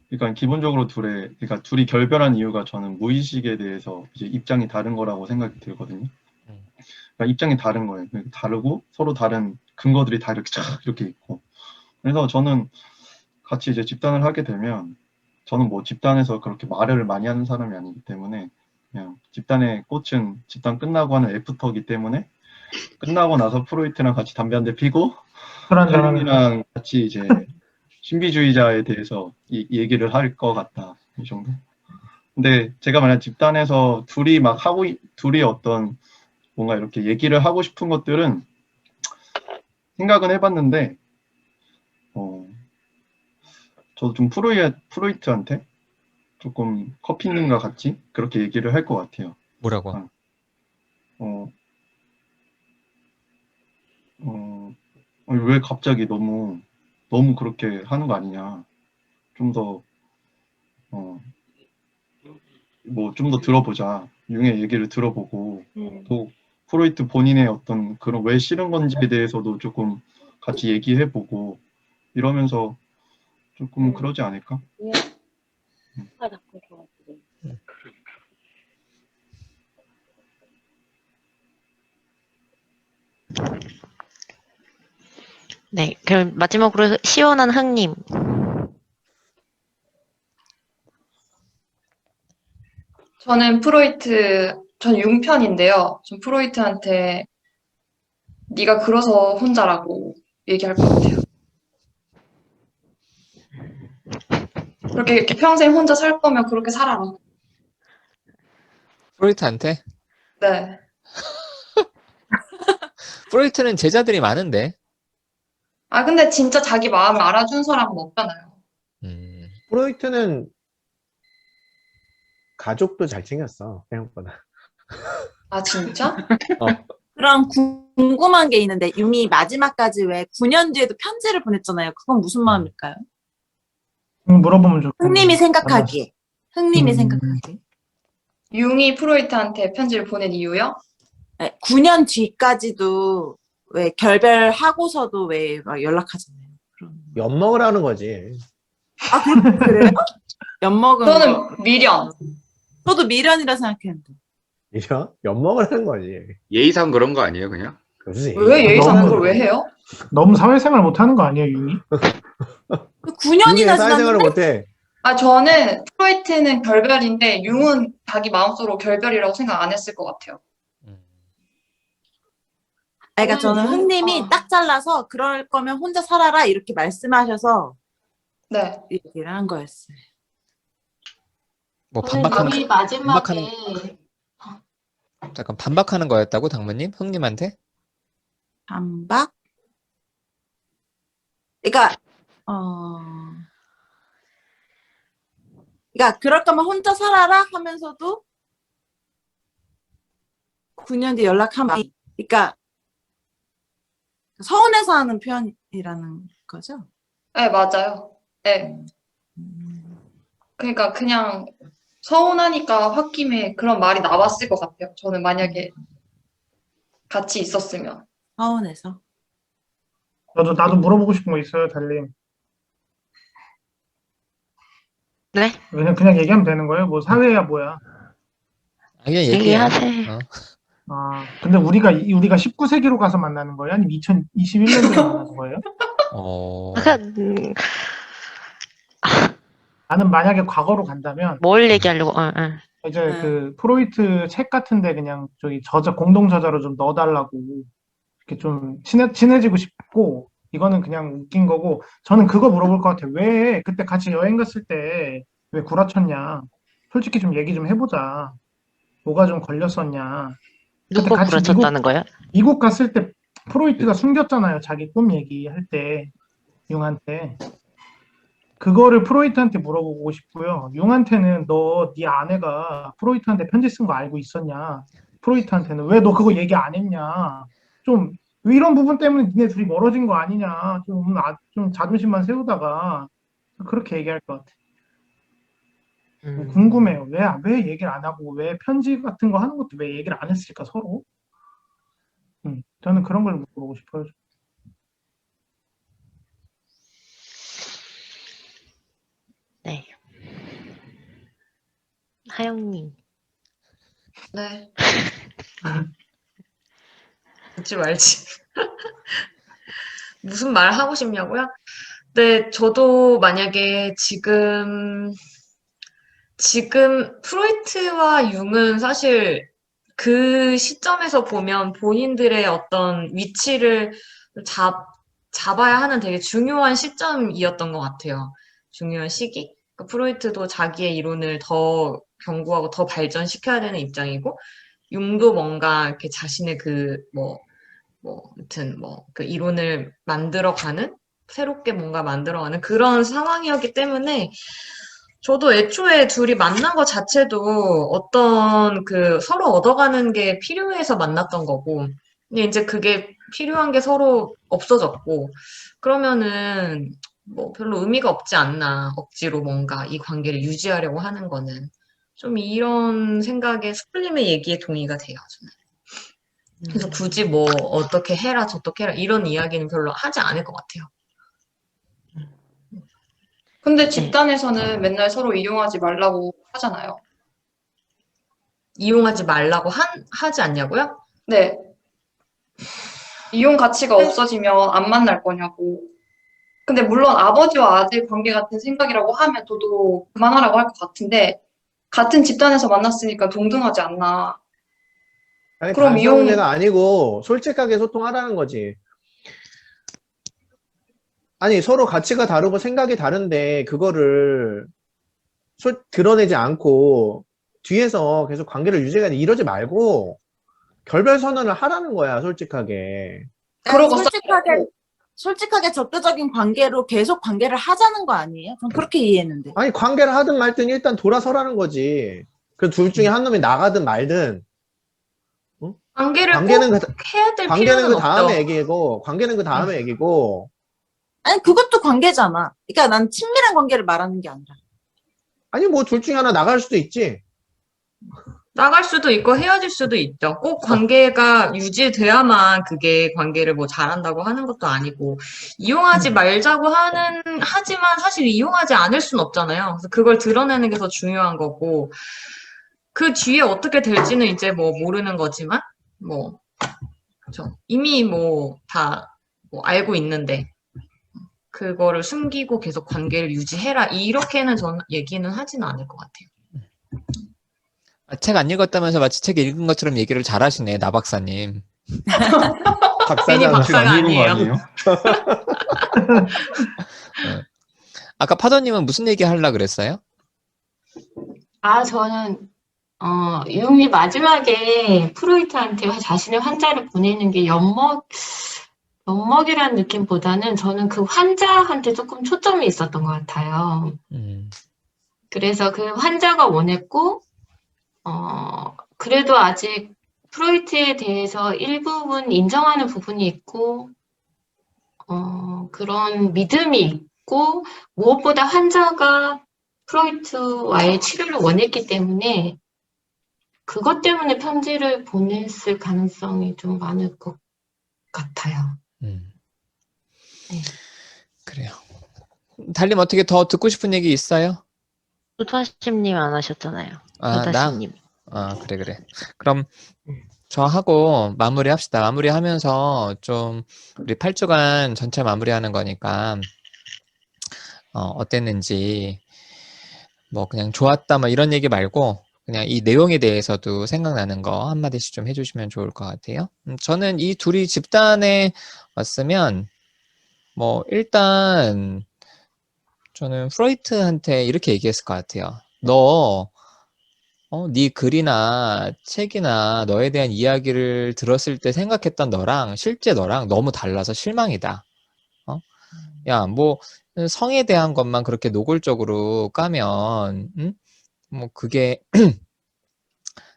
그러니까 기본적으로 그러니까 둘이 결별한 이유가 저는 무의식에 대해서 이제 입장이 다른 거라고 생각이 들거든요. 그러니까 입장이 다른 거예요. 다르고 서로 다른 근거들이 다 이렇게 있고. 그래서 저는 같이 이제 집단을 하게 되면 저는 뭐 집단에서 그렇게 말을 많이 하는 사람이 아니기 때문에 그냥 집단의 꽃은 집단 끝나고 하는 애프터기 때문에 끝나고 나서 프로이트랑 같이 담배 한 대 피고 칼림이랑 같이 이제 신비주의자에 대해서 얘기를 할 것 같다. 이 정도. 근데 제가 만약 집단에서 둘이 어떤 뭔가 이렇게 얘기를 하고 싶은 것들은 생각은 해봤는데, 저도 좀 프로이트한테 조금 커피님과 같이 그렇게 얘기를 할 것 같아요. 뭐라고? 아, 어, 왜 갑자기 너무 그렇게 하는 거 아니냐. 좀 더, 좀 더 들어보자. 융의 얘기를 들어보고, 또 프로이트 본인의 어떤 그런 왜 싫은 건지에 대해서도 조금 같이 얘기해보고, 이러면서 조금 그러지 않을까? 네, 그럼 마지막으로 시원한 흥님. 저는 전 융편인데요. 전 프로이트한테 네가 그래서 혼자라고 얘기할 것 같아요. 그렇게 이렇게 평생 혼자 살 거면 그렇게 살아라. 프로이트한테? 네. 프로이트는 제자들이 많은데. 아, 근데 진짜 자기 마음을 알아준 사람은 없잖아요. 프로이트는 가족도 잘 챙겼어, 생각보다. 아, 진짜? 그럼 궁금한 게 있는데 융이 마지막까지 왜 9년 뒤에도 편지를 보냈잖아요. 그건 무슨 마음일까요? 물어보면 좋겠네. 흥님이 생각하기에. 흥님이 생각하기에. 융이 프로이트한테 편지를 보낸 이유요? 네, 9년 뒤까지도 왜 결별하고서도 왜 막 연락하잖아요. 엿먹으라는 거지. 아, 그래요? 엿먹은 거. 저는 미련. 저도 미련이라 생각했는데. 미련? 엿먹으라는 거지. 예의상 그런 거 아니에요, 그냥? 그렇지. 왜 예의상 그걸 왜 해요? 너무 사회생활 못하는 거 아니에요, 융이? 9년이나 융이 사회생활을 지났는데? 못해. 아, 저는 프로이트는 결별인데 융은 자기 마음속으로 결별이라고 생각 안 했을 것 같아요. 그러니까 저는 흥님이 딱 잘라서 그럴 거면 혼자 살아라 이렇게 말씀하셔서 네. 얘기를 한 거였어요. 뭐 저는 반박하는 여기 거, 마지막에 잠깐 반박하는 거였다고 당무님? 흥님한테? 반박? 그러니까 그러니까 그럴 거면 혼자 살아라 하면서도 9년 뒤에 연락하면 그러니까 서운해서 하는 표현이라는 거죠? 네, 맞아요. 네. 그러니까 그냥 서운하니까 홧김에 그런 말이 나왔을 것 같아요. 저는 만약에 같이 있었으면. 서운해서. 나도 물어보고 싶은 거 있어요, 달님. 네? 그냥 얘기하면 되는 거예요? 뭐 사회야 뭐야? 그냥 얘기해. 얘기하세요. 아, 근데 우리가 19세기로 가서 만나는 거예요? 아니면 2021년도에 만나는 거예요? 나는 만약에 과거로 간다면 뭘 얘기하려고, 이제 그 프로이트 책 같은데 그냥 저기 공동 저자로 좀 넣어달라고 이렇게 좀 친해지고 싶고, 이거는 그냥 웃긴 거고, 저는 그거 물어볼 것 같아요. 왜 그때 같이 여행 갔을 때 왜 구라쳤냐? 솔직히 좀 얘기 좀 해보자. 뭐가 좀 걸렸었냐? 그때 누구 같이 부러졌다는 거예요? 미국 갔을 때 프로이트가 숨겼잖아요. 자기 꿈 얘기할 때 융한테. 그거를 프로이트한테 물어보고 싶고요. 융한테는 네 아내가 프로이트한테 편지 쓴 거 알고 있었냐? 프로이트한테는 왜 너 그거 얘기 안 했냐? 좀 이런 부분 때문에 니네 둘이 멀어진 거 아니냐? 좀 자존심만 세우다가 그렇게 얘기할 것 같아. 궁금해요. 왜 얘기를 안 하고 왜 편지 같은 거 하는 것도 왜 얘기를 안 했을까 서로? 저는 그런 걸 물어보고 싶어요. 네. 하영님. 네. 듣지 말지. 무슨 말 하고 싶냐고요? 네, 저도 만약에 지금 프로이트와 융은 사실 그 시점에서 보면 본인들의 어떤 위치를 잡아야 하는 되게 중요한 시점이었던 것 같아요. 중요한 시기. 그러니까 프로이트도 자기의 이론을 더 견고하고 더 발전시켜야 되는 입장이고, 융도 뭔가 이렇게 자신의 아무튼 그 이론을 만들어가는, 새롭게 뭔가 만들어가는 그런 상황이었기 때문에, 저도 애초에 둘이 만난 것 자체도 어떤 그 서로 얻어가는 게 필요해서 만났던 거고, 근데 이제 그게 필요한 게 서로 없어졌고, 그러면은 뭐 별로 의미가 없지 않나, 억지로 뭔가 이 관계를 유지하려고 하는 거는. 좀 이런 생각에 스플림의 얘기에 동의가 돼요, 저는. 그래서 굳이 뭐 어떻게 해라, 저떻게 해라, 이런 이야기는 별로 하지 않을 것 같아요. 근데 네. 집단에서는 맨날 서로 이용하지 말라고 하잖아요. 이용하지 말라고 하지 않냐고요? 네. 이용 가치가 없어지면 안 만날 거냐고. 근데 물론 아버지와 아들 관계 같은 생각이라고 하면 저도 그만하라고 할 것 같은데 같은 집단에서 만났으니까 동등하지 않나. 아니, 그럼 단순한 이용 문제가 아니고 솔직하게 소통하라는 거지. 아니, 서로 가치가 다르고 생각이 다른데 그거를 드러내지 않고 뒤에서 계속 관계를 유지가 이러지 말고 결별 선언을 하라는 거야, 솔직하게. 그러고 솔직하게 적대적인 관계로 계속 관계를 하자는 거 아니에요? 전 그렇게 이해했는데. 아니, 관계를 하든 말든 일단 돌아서라는 거지. 그 둘 중에 한 놈이 나가든 말든. 응? 관계를 관계는 꼭 그, 해야 될 관계는 필요는 그 다음에 없죠. 얘기고, 관계는 그 다음에 얘기고. 아니, 그것도 관계잖아. 그러니까 난 친밀한 관계를 말하는 게 아니라. 아니, 뭐 둘 중에 하나 나갈 수도 있지. 나갈 수도 있고 헤어질 수도 있죠. 꼭 관계가 유지돼야만 그게 관계를 뭐 잘한다고 하는 것도 아니고, 이용하지 말자고 하지만 사실 이용하지 않을 순 없잖아요. 그래서 그걸 드러내는 게 더 중요한 거고, 그 뒤에 어떻게 될지는 이제 뭐 모르는 거지만, 뭐, 그렇죠. 이미 뭐 다 뭐 알고 있는데, 그거를 숨기고 계속 관계를 유지해라. 이렇게는 저는 얘기는 하지는 않을 것 같아요. 책 안 읽었다면서 마치 책 읽은 것처럼 얘기를 잘하시네, 나 박사님. 괜히 박사잖아. 박사가 안 읽은 거 아니에요. 아까 파더님은 무슨 얘기 하려고 그랬어요? 저는 융이 마지막에 프로이트한테 자신의 환자를 보내는 게 엿먹이라는 느낌보다는 저는 그 환자한테 조금 초점이 있었던 것 같아요. 그래서 그 환자가 원했고, 그래도 아직 프로이트에 대해서 일부분 인정하는 부분이 있고, 그런 믿음이 있고, 무엇보다 환자가 프로이트와의 치료를 원했기 때문에, 그것 때문에 편지를 보냈을 가능성이 좀 많을 것 같아요. 네. 그래요. 달님 어떻게 더 듣고 싶은 얘기 있어요? 수다심님 안 하셨잖아요. 나? 수다심님. 그래. 그럼 저하고 마무리합시다. 마무리하면서 좀 우리 8주간 전체 마무리하는 거니까 어땠는지 뭐 그냥 좋았다 뭐 이런 얘기 말고 그냥 이 내용에 대해서도 생각나는 거 한마디씩 좀 해주시면 좋을 것 같아요. 저는 이 둘이 집단에 왔으면 뭐 일단 저는 프로이트한테 이렇게 얘기했을 것 같아요. 너 네 글이나 책이나 너에 대한 이야기를 들었을 때 생각했던 너랑 실제 너랑 너무 달라서 실망이다. 야, 뭐 성에 대한 것만 그렇게 노골적으로 까면 뭐 그게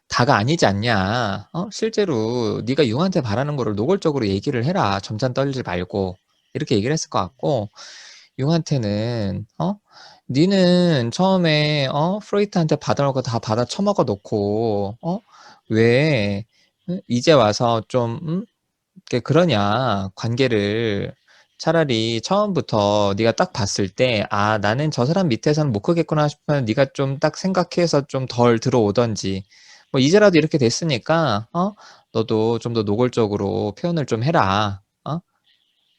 다가 아니지 않냐. 실제로 네가 융한테 바라는 거를 노골적으로 얘기를 해라. 점잖 떨지 말고. 이렇게 얘기를 했을 것 같고 융한테는 니는 처음에 프로이트한테 받아올 거 다 받아 처먹어 놓고 왜 이제 와서 좀 이렇게 그러냐. 관계를 차라리 처음부터 네가 딱 봤을 때 나는 저 사람 밑에서는 못 크겠구나 싶으면 네가 좀 딱 생각해서 좀 덜 들어오던지 뭐 이제라도 이렇게 됐으니까 너도 좀 더 노골적으로 표현을 좀 해라.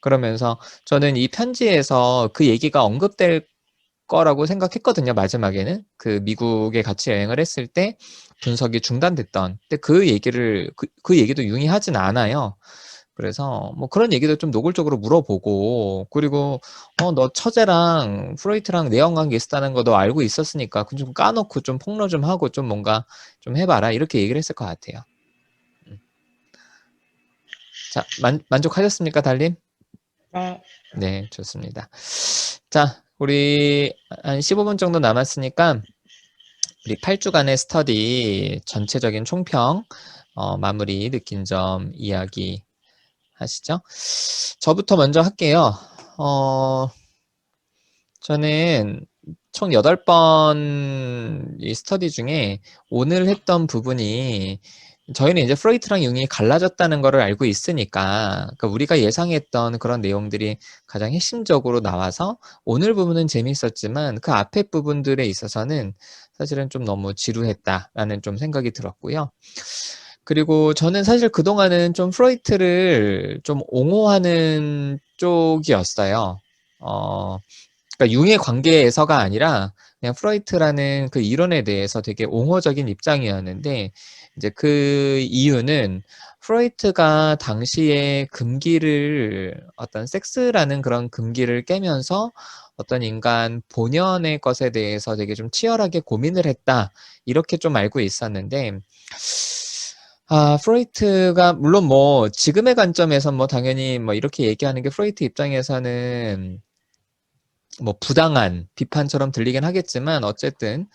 그러면서 저는 이 편지에서 그 얘기가 언급될 거라고 생각했거든요. 마지막에는 그 미국에 같이 여행을 했을 때 분석이 중단됐던 근데 그 얘기를 그 얘기도 융이하진 않아요. 그래서 뭐 그런 얘기도 좀 노골적으로 물어보고 그리고 너 처제랑 프로이트랑 내연 관계 있었다는 거 너 알고 있었으니까 좀 까놓고 좀 폭로 좀 하고 좀 뭔가 좀 해봐라 이렇게 얘기를 했을 것 같아요. 자 만족하셨습니까 달님? 네. 네 좋습니다. 자 우리 한 15분 정도 남았으니까 우리 8주간의 스터디 전체적인 총평, 마무리, 느낀 점 이야기 하시죠. 저부터 먼저 할게요. 저는 총 8번 이 스터디 중에 오늘 했던 부분이 저희는 이제 프로이트랑 융이 갈라졌다는 것을 알고 있으니까 그러니까 우리가 예상했던 그런 내용들이 가장 핵심적으로 나와서 오늘 부분은 재밌었지만 그 앞에 부분들에 있어서는 사실은 좀 너무 지루했다라는 좀 생각이 들었고요. 그리고 저는 사실 그동안은 좀 프로이트를 좀 옹호하는 쪽이었어요. 그러니까 융의 관계에서가 아니라 그냥 프로이트라는 그 이론에 대해서 되게 옹호적인 입장이었는데 이제 그 이유는 프로이트가 당시에 금기를 어떤 섹스라는 그런 금기를 깨면서 어떤 인간 본연의 것에 대해서 되게 좀 치열하게 고민을 했다 이렇게 좀 알고 있었는데 프로이트가 물론 뭐 지금의 관점에서 뭐 당연히 뭐 이렇게 얘기하는 게 프로이트 입장에서는 뭐 부당한 비판처럼 들리긴 하겠지만 어쨌든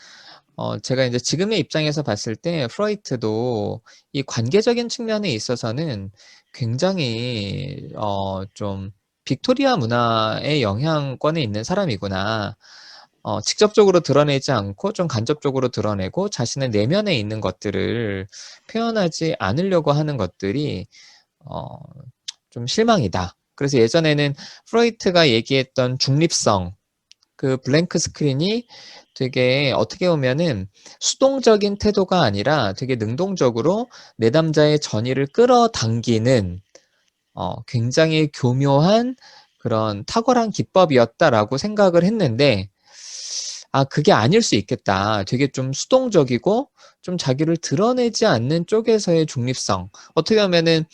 제가 이제 지금의 입장에서 봤을 때 프로이트도 이 관계적인 측면에 있어서는 굉장히 좀 빅토리아 문화의 영향권에 있는 사람이구나. 직접적으로 드러내지 않고 좀 간접적으로 드러내고 자신의 내면에 있는 것들을 표현하지 않으려고 하는 것들이 좀 실망이다. 그래서 예전에는 프로이트가 얘기했던 중립성, 그 블랭크 스크린이 되게 어떻게 보면은 수동적인 태도가 아니라 되게 능동적으로 내담자의 전의를 끌어당기는 굉장히 교묘한 그런 탁월한 기법이었다라고 생각을 했는데 그게 아닐 수 있겠다. 되게 좀 수동적이고 좀 자기를 드러내지 않는 쪽에서의 중립성. 어떻게 보면은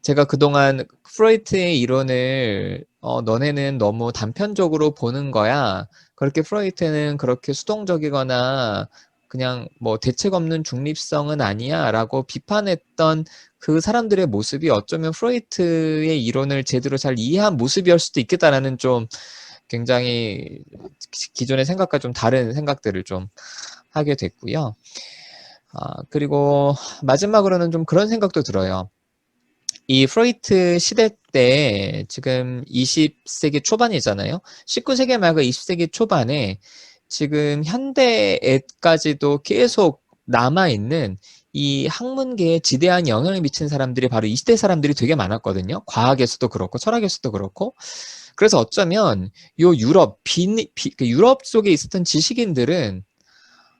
제가 그동안 프로이트의 이론을 너네는 너무 단편적으로 보는 거야. 그렇게 프로이트는 그렇게 수동적이거나 그냥 뭐 대책 없는 중립성은 아니야 라고 비판했던 그 사람들의 모습이 어쩌면 프로이트의 이론을 제대로 잘 이해한 모습이었을 수도 있겠다라는 좀 굉장히 기존의 생각과 좀 다른 생각들을 좀 하게 됐고요. 그리고 마지막으로는 좀 그런 생각도 들어요. 이 프로이트 시대 때 지금 20세기 초반이잖아요. 19세기 말고 20세기 초반에 지금 현대에까지도 계속 남아있는 이 학문계에 지대한 영향을 미친 사람들이 바로 이 시대 사람들이 되게 많았거든요. 과학에서도 그렇고 철학에서도 그렇고. 그래서 어쩌면 요 유럽, 유럽 속에 있었던 지식인들은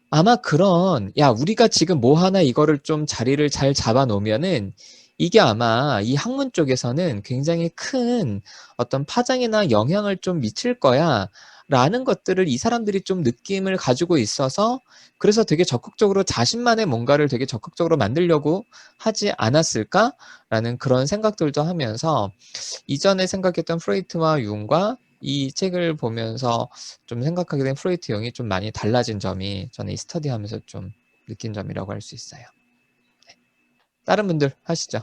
아마 그런 우리가 지금 뭐 하나 이거를 좀 자리를 잘 잡아 놓으면은 이게 아마 이 학문 쪽에서는 굉장히 큰 어떤 파장이나 영향을 좀 미칠 거야 라는 것들을 이 사람들이 좀 느낌을 가지고 있어서 그래서 되게 적극적으로 자신만의 뭔가를 되게 적극적으로 만들려고 하지 않았을까라는 그런 생각들도 하면서 이전에 생각했던 프로이트와 융과 이 책을 보면서 좀 생각하게 된 프로이트 융이 좀 많이 달라진 점이 저는 이 스터디하면서 좀 느낀 점이라고 할 수 있어요. 네. 다른 분들 하시죠.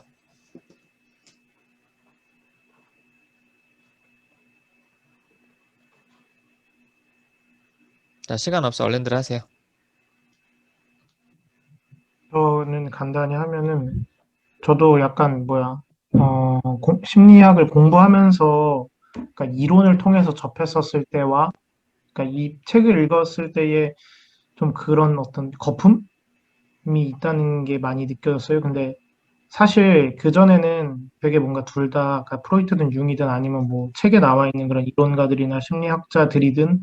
자, 시간 없어 얼른들 하세요. 저는 간단히 하면은 저도 약간 심리학을 공부하면서 그러니까 이론을 통해서 접했었을 때와 그러니까 이 책을 읽었을 때의 좀 그런 어떤 거품이 있다는 게 많이 느껴졌어요. 근데 사실 그전에는 되게 뭔가 둘 다, 그러니까 프로이트든 융이든 아니면 뭐 책에 나와 있는 그런 이론가들이나 심리학자들이든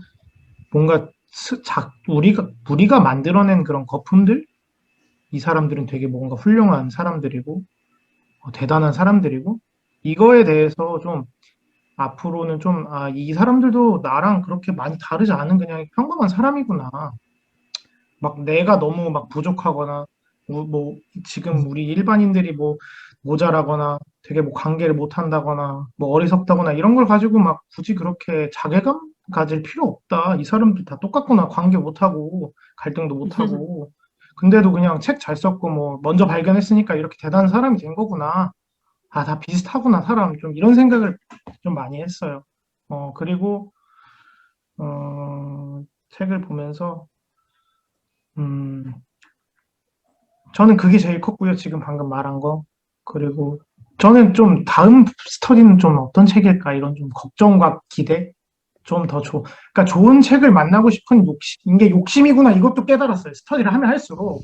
뭔가 우리가 만들어낸 그런 거품들? 이 사람들은 되게 뭔가 훌륭한 사람들이고, 대단한 사람들이고, 이거에 대해서 좀 앞으로는 좀, 이 사람들도 나랑 그렇게 많이 다르지 않은 그냥 평범한 사람이구나. 막 내가 너무 막 부족하거나, 뭐, 지금 우리 일반인들이 뭐 모자라거나 되게 뭐 관계를 못 한다거나, 뭐 어리석다거나 이런 걸 가지고 막 굳이 그렇게 자괴감 가질 필요 없다. 이 사람들 다 똑같구나. 관계 못 하고, 갈등도 못 하고. 근데도 그냥 책 잘 썼고, 뭐, 먼저 발견했으니까 이렇게 대단한 사람이 된 거구나. 다 비슷하구나, 사람. 좀 이런 생각을 좀 많이 했어요. 그리고 책을 보면서 저는 그게 제일 컸고요. 지금 방금 말한 거. 그리고 저는 좀 다음 스터디는 좀 어떤 책일까 이런 좀 걱정과 기대 좀 더 그러니까 좋은 책을 만나고 싶은 욕심, 이게 욕심이구나 이것도 깨달았어요. 스터디를 하면 할수록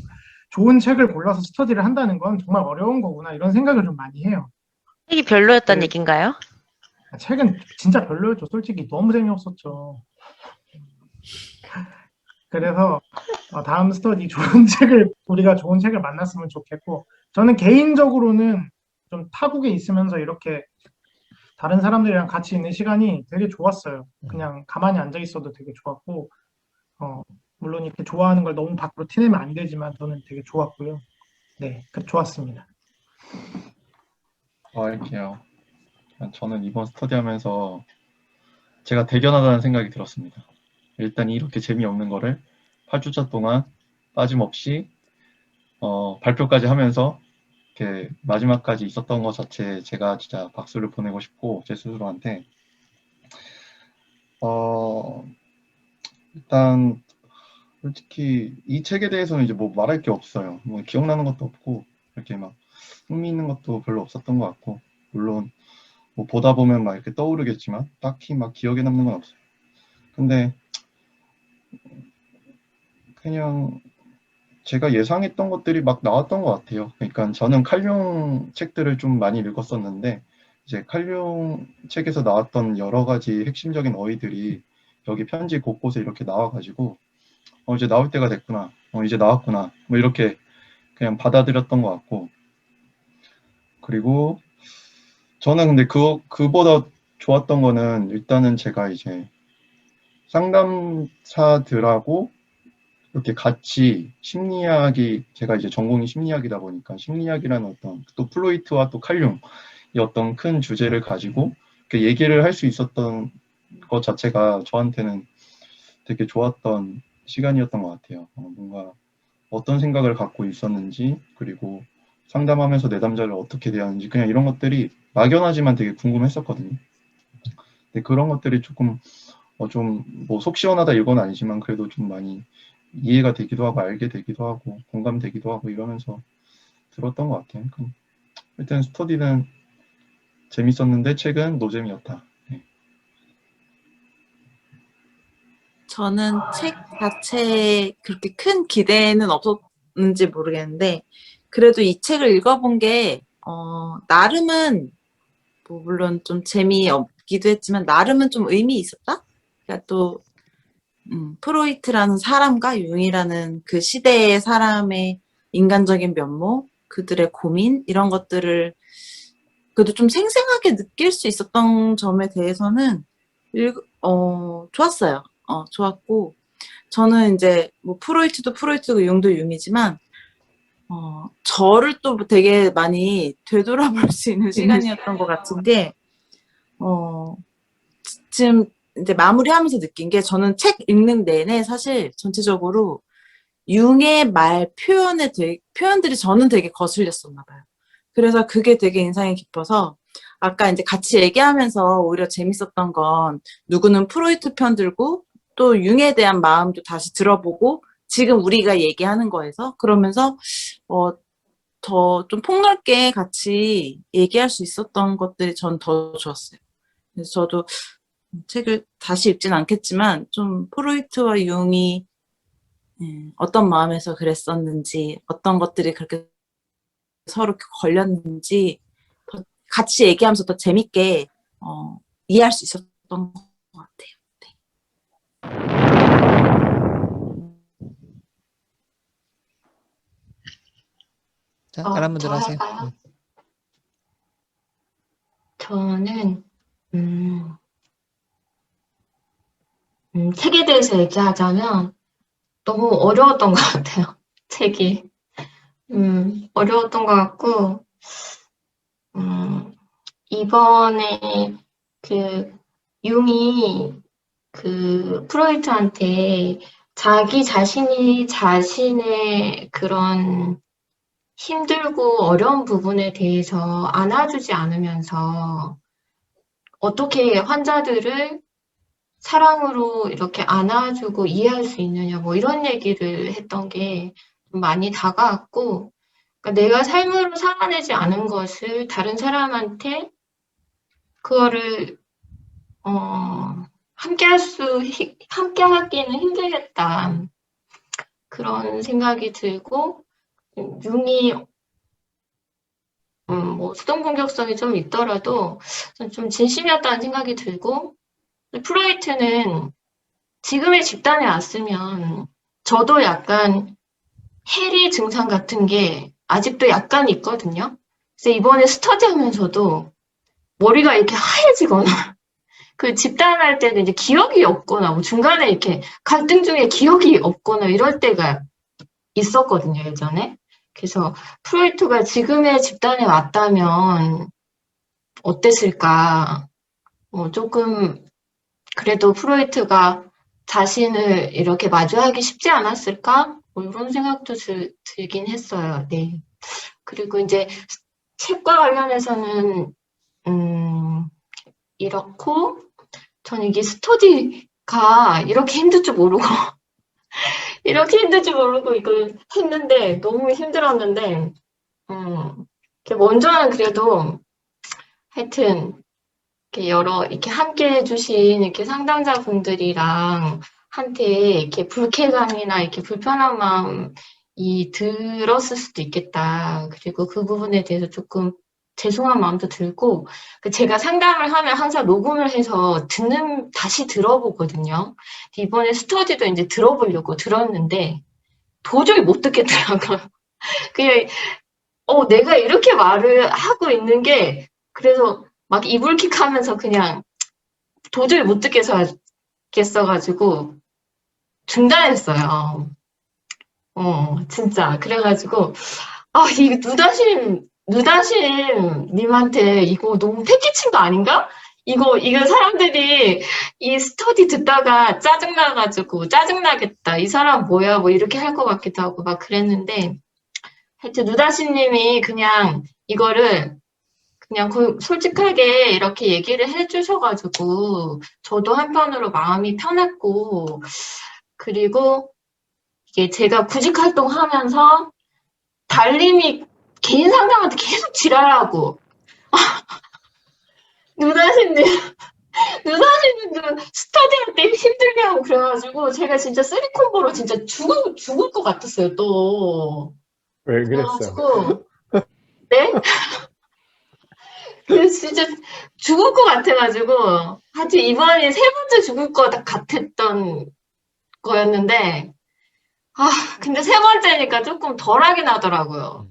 좋은 책을 골라서 스터디를 한다는 건 정말 어려운 거구나 이런 생각을 좀 많이 해요. 책이 별로였단 네. 얘긴가요? 책은 진짜 별로였죠. 솔직히 너무 재미없었죠. 그래서 다음 스터디 좋은 책을 우리가 좋은 책을 만났으면 좋겠고 저는 개인적으로는 좀 타국에 있으면서 이렇게 다른 사람들이랑 같이 있는 시간이 되게 좋았어요. 그냥 가만히 앉아 있어도 되게 좋았고 물론 이렇게 좋아하는 걸 너무 밖으로 티내면 안 되지만 저는 되게 좋았고요. 네, 좋았습니다. 할게요. 저는 이번 스터디 하면서 제가 대견하다는 생각이 들었습니다. 일단 이렇게 재미없는 거를 8주차 동안 빠짐없이 발표까지 하면서 이렇게 마지막까지 있었던 것 자체에 제가 진짜 박수를 보내고 싶고 제 스스로한테 일단 솔직히 이 책에 대해서는 이제 뭐 말할 게 없어요. 뭐 기억나는 것도 없고 이렇게 막 흥미있는 것도 별로 없었던 것 같고 물론 뭐 보다 보면 막 이렇게 떠오르겠지만 딱히 막 기억에 남는 건 없어요. 근데 그냥 제가 예상했던 것들이 막 나왔던 것 같아요. 그러니까 저는 칼융 책들을 좀 많이 읽었었는데 이제 칼융 책에서 나왔던 여러 가지 핵심적인 어휘들이 여기 편지 곳곳에 이렇게 나와가지고 이제 나올 때가 됐구나, 이제 나왔구나, 뭐 이렇게 그냥 받아들였던 것 같고 그리고 저는 근데 그보다 좋았던 거는 일단은 제가 이제 상담사들하고 이렇게 같이 심리학이 제가 이제 전공이 심리학이다 보니까 심리학이라는 어떤 또 플로이트와 또 칼융 이 어떤 큰 주제를 가지고 이렇게 얘기를 할 수 있었던 것 자체가 저한테는 되게 좋았던 시간이었던 것 같아요. 뭔가 어떤 생각을 갖고 있었는지 그리고 상담하면서 내담자를 어떻게 대하는지 그냥 이런 것들이 막연하지만 되게 궁금했었거든요. 근데 그런 것들이 조금 좀 뭐 속 시원하다 이건 아니지만 그래도 좀 많이 이해가 되기도 하고 알게 되기도 하고 공감되기도 하고 이러면서 들었던 것 같아요. 일단 스터디는 재밌었는데 책은 노잼이었다. 네. 저는 책 자체에 그렇게 큰 기대는 없었는지 모르겠는데, 그래도 이 책을 읽어본 게, 나름은, 뭐, 물론 좀 재미없기도 했지만, 나름은 좀 의미 있었다? 그러니까 또, 프로이트라는 사람과 융이라는 그 시대의 사람의 인간적인 면모, 그들의 고민, 이런 것들을 그래도 좀 생생하게 느낄 수 있었던 점에 대해서는 좋았어요. 좋았고, 저는 이제 뭐 프로이트도 프로이트고 융도 융이지만, 저를 또 되게 많이 되돌아볼 수 있는 시간이었던 것 같은 게, 지금 이제 마무리하면서 느낀 게 저는 책 읽는 내내 사실 전체적으로 융의 말 표현들이 저는 되게 거슬렸었나 봐요. 그래서 그게 되게 인상이 깊어서 아까 이제 같이 얘기하면서 오히려 재밌었던 건 누구는 프로이트 편 들고 또 융에 대한 마음도 다시 들어보고 지금 우리가 얘기하는 거에서 그러면서 더 좀 폭넓게 같이 얘기할 수 있었던 것들이 전 더 좋았어요. 그래서 저도 책을 다시 읽진 않겠지만 좀 프로이트와 융이 어떤 마음에서 그랬었는지 어떤 것들이 그렇게 서로 걸렸는지 더 같이 얘기하면서 더 재밌게 이해할 수 있었던 것 같아요. 네. 자, 다른 분들 저 하세요. 할까요? 저는 책에 대해서 얘기하자면 너무 어려웠던 것 같아요. 책이. 어려웠던 것 같고 이번에 그 융이 그 프로이트한테 자기 자신이 자신의 그런 힘들고 어려운 부분에 대해서 안아주지 않으면서 어떻게 환자들을 사랑으로 이렇게 안아주고 이해할 수 있느냐, 뭐 이런 얘기를 했던 게 좀 많이 다가왔고, 그러니까 내가 삶으로 살아내지 않은 것을 다른 사람한테 그거를 함께 하기는 힘들겠다. 그런 생각이 들고, 융이, 뭐, 수동 공격성이 좀 있더라도, 좀 진심이었다는 생각이 들고, 프로이트는 지금의 집단에 왔으면, 저도 약간 해리 증상 같은 게 아직도 약간 있거든요. 그래서 이번에 스터디 하면서도 머리가 이렇게 하얘지거나, 그 집단할 때는 이제 기억이 없거나, 뭐 중간에 이렇게 갈등 중에 기억이 없거나 이럴 때가 있었거든요, 예전에. 그래서 프로이트가 지금의 집단에 왔다면 어땠을까? 조금 그래도 프로이트가 자신을 이렇게 마주하기 쉽지 않았을까? 뭐 이런 생각도 들긴 했어요. 네. 그리고 이제 책과 관련해서는 이렇고 저는 이게 스터디가 이렇게 힘들 줄 모르고 이렇게 힘들 줄 모르고 이걸 했는데 너무 힘들었는데 먼저는 그래도 하여튼 이렇게 함께 해주신 이렇게 상담자분들이랑 한테 이렇게 불쾌감이나 이렇게 불편한 마음이 들었을 수도 있겠다. 그리고 그 부분에 대해서 조금 죄송한 마음도 들고, 제가 상담을 하면 항상 녹음을 해서 다시 들어보거든요. 이번에 스터디도 이제 들어보려고 들었는데, 도저히 못 듣겠더라고요. 그냥, 내가 이렇게 말을 하고 있는 게, 그래서 막 이불킥 하면서 그냥 도저히 못 듣겠어가지고, 중단했어요. 진짜. 그래가지고, 이 누다심님한테 이거 너무 패기친 거 아닌가? 이거 사람들이 이 스터디 듣다가 짜증나겠다. 이 사람 뭐야? 뭐 이렇게 할 것 같기도 하고 막 그랬는데, 하여튼 누다심님이 그냥 이거를 그냥 솔직하게 이렇게 얘기를 해주셔가지고, 저도 한편으로 마음이 편했고, 그리고 이게 제가 구직 활동하면서 달님이 개인 상담한테 계속 지랄하고 누나신님도 스터디할 때 힘들게 하고 그래가지고 제가 진짜 쓰리콤보로 진짜 죽을 것 같았어요 또. 왜 그랬어? 그래가지고 네? 그래서 진짜 죽을 것 같아가지고 하여튼 이번이 세 번째 죽을 것 같았던 거였는데 근데 세 번째니까 조금 덜하긴 하더라고요.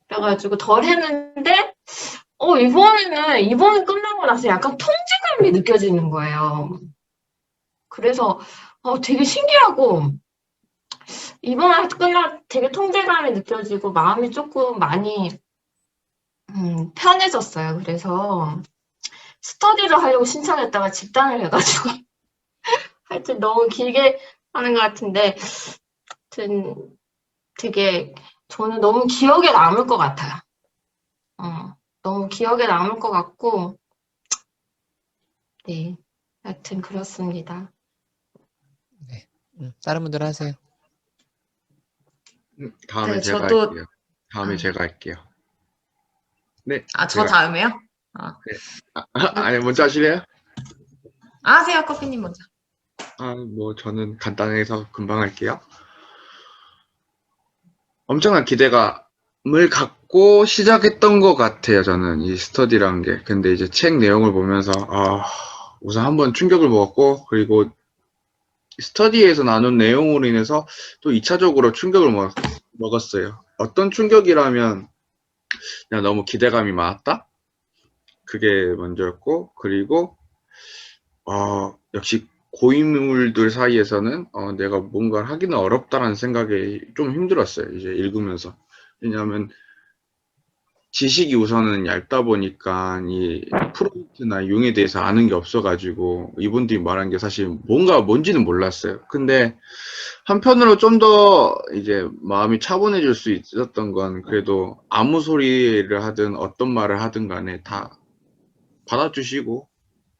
그래가지고 덜 했는데 이번에 끝나고 나서 약간 통제감이 느껴지는 거예요. 그래서 되게 신기하고 이번에 되게 통제감이 느껴지고 마음이 조금 많이 편해졌어요. 그래서 스터디를 하려고 신청했다가 집단을 해가지고 하여튼 너무 길게 하는 것 같은데 하여튼 되게 저는 너무 기억에 남을 것 같아요. 너무 기억에 남을 것 같고 네, 하여튼 그렇습니다. 네. 다른 분들 하세요. 다음에 네, 제가 저도- 할게요. 다음에 제가 할게요. 네. 저 다음에요? 아니, 먼저 하실래요? 하세요, 커피님 먼저. 뭐, 저는 간단해서 금방 할게요. 엄청난 기대감을 갖고 시작했던 것 같아요, 저는. 이 스터디라는 게. 근데 이제 책 내용을 보면서, 우선 한번 충격을 먹었고, 그리고 스터디에서 나눈 내용으로 인해서 또 2차적으로 충격을 먹었어요. 어떤 충격이라면, 그냥 너무 기대감이 많았다? 그게 먼저였고, 그리고, 역시 고인물들 사이에서는 내가 뭔가를 하기는 어렵다라는 생각이 좀 힘들었어요. 이제 읽으면서. 왜냐하면 지식이 우선은 얇다 보니까 이 프로이트나 융에 대해서 아는 게 없어가지고 이분들이 말한 게 사실 뭔지는 몰랐어요. 근데 한편으로 좀 더 이제 마음이 차분해질 수 있었던 건 그래도 아무 소리를 하든 어떤 말을 하든 간에 다 받아주시고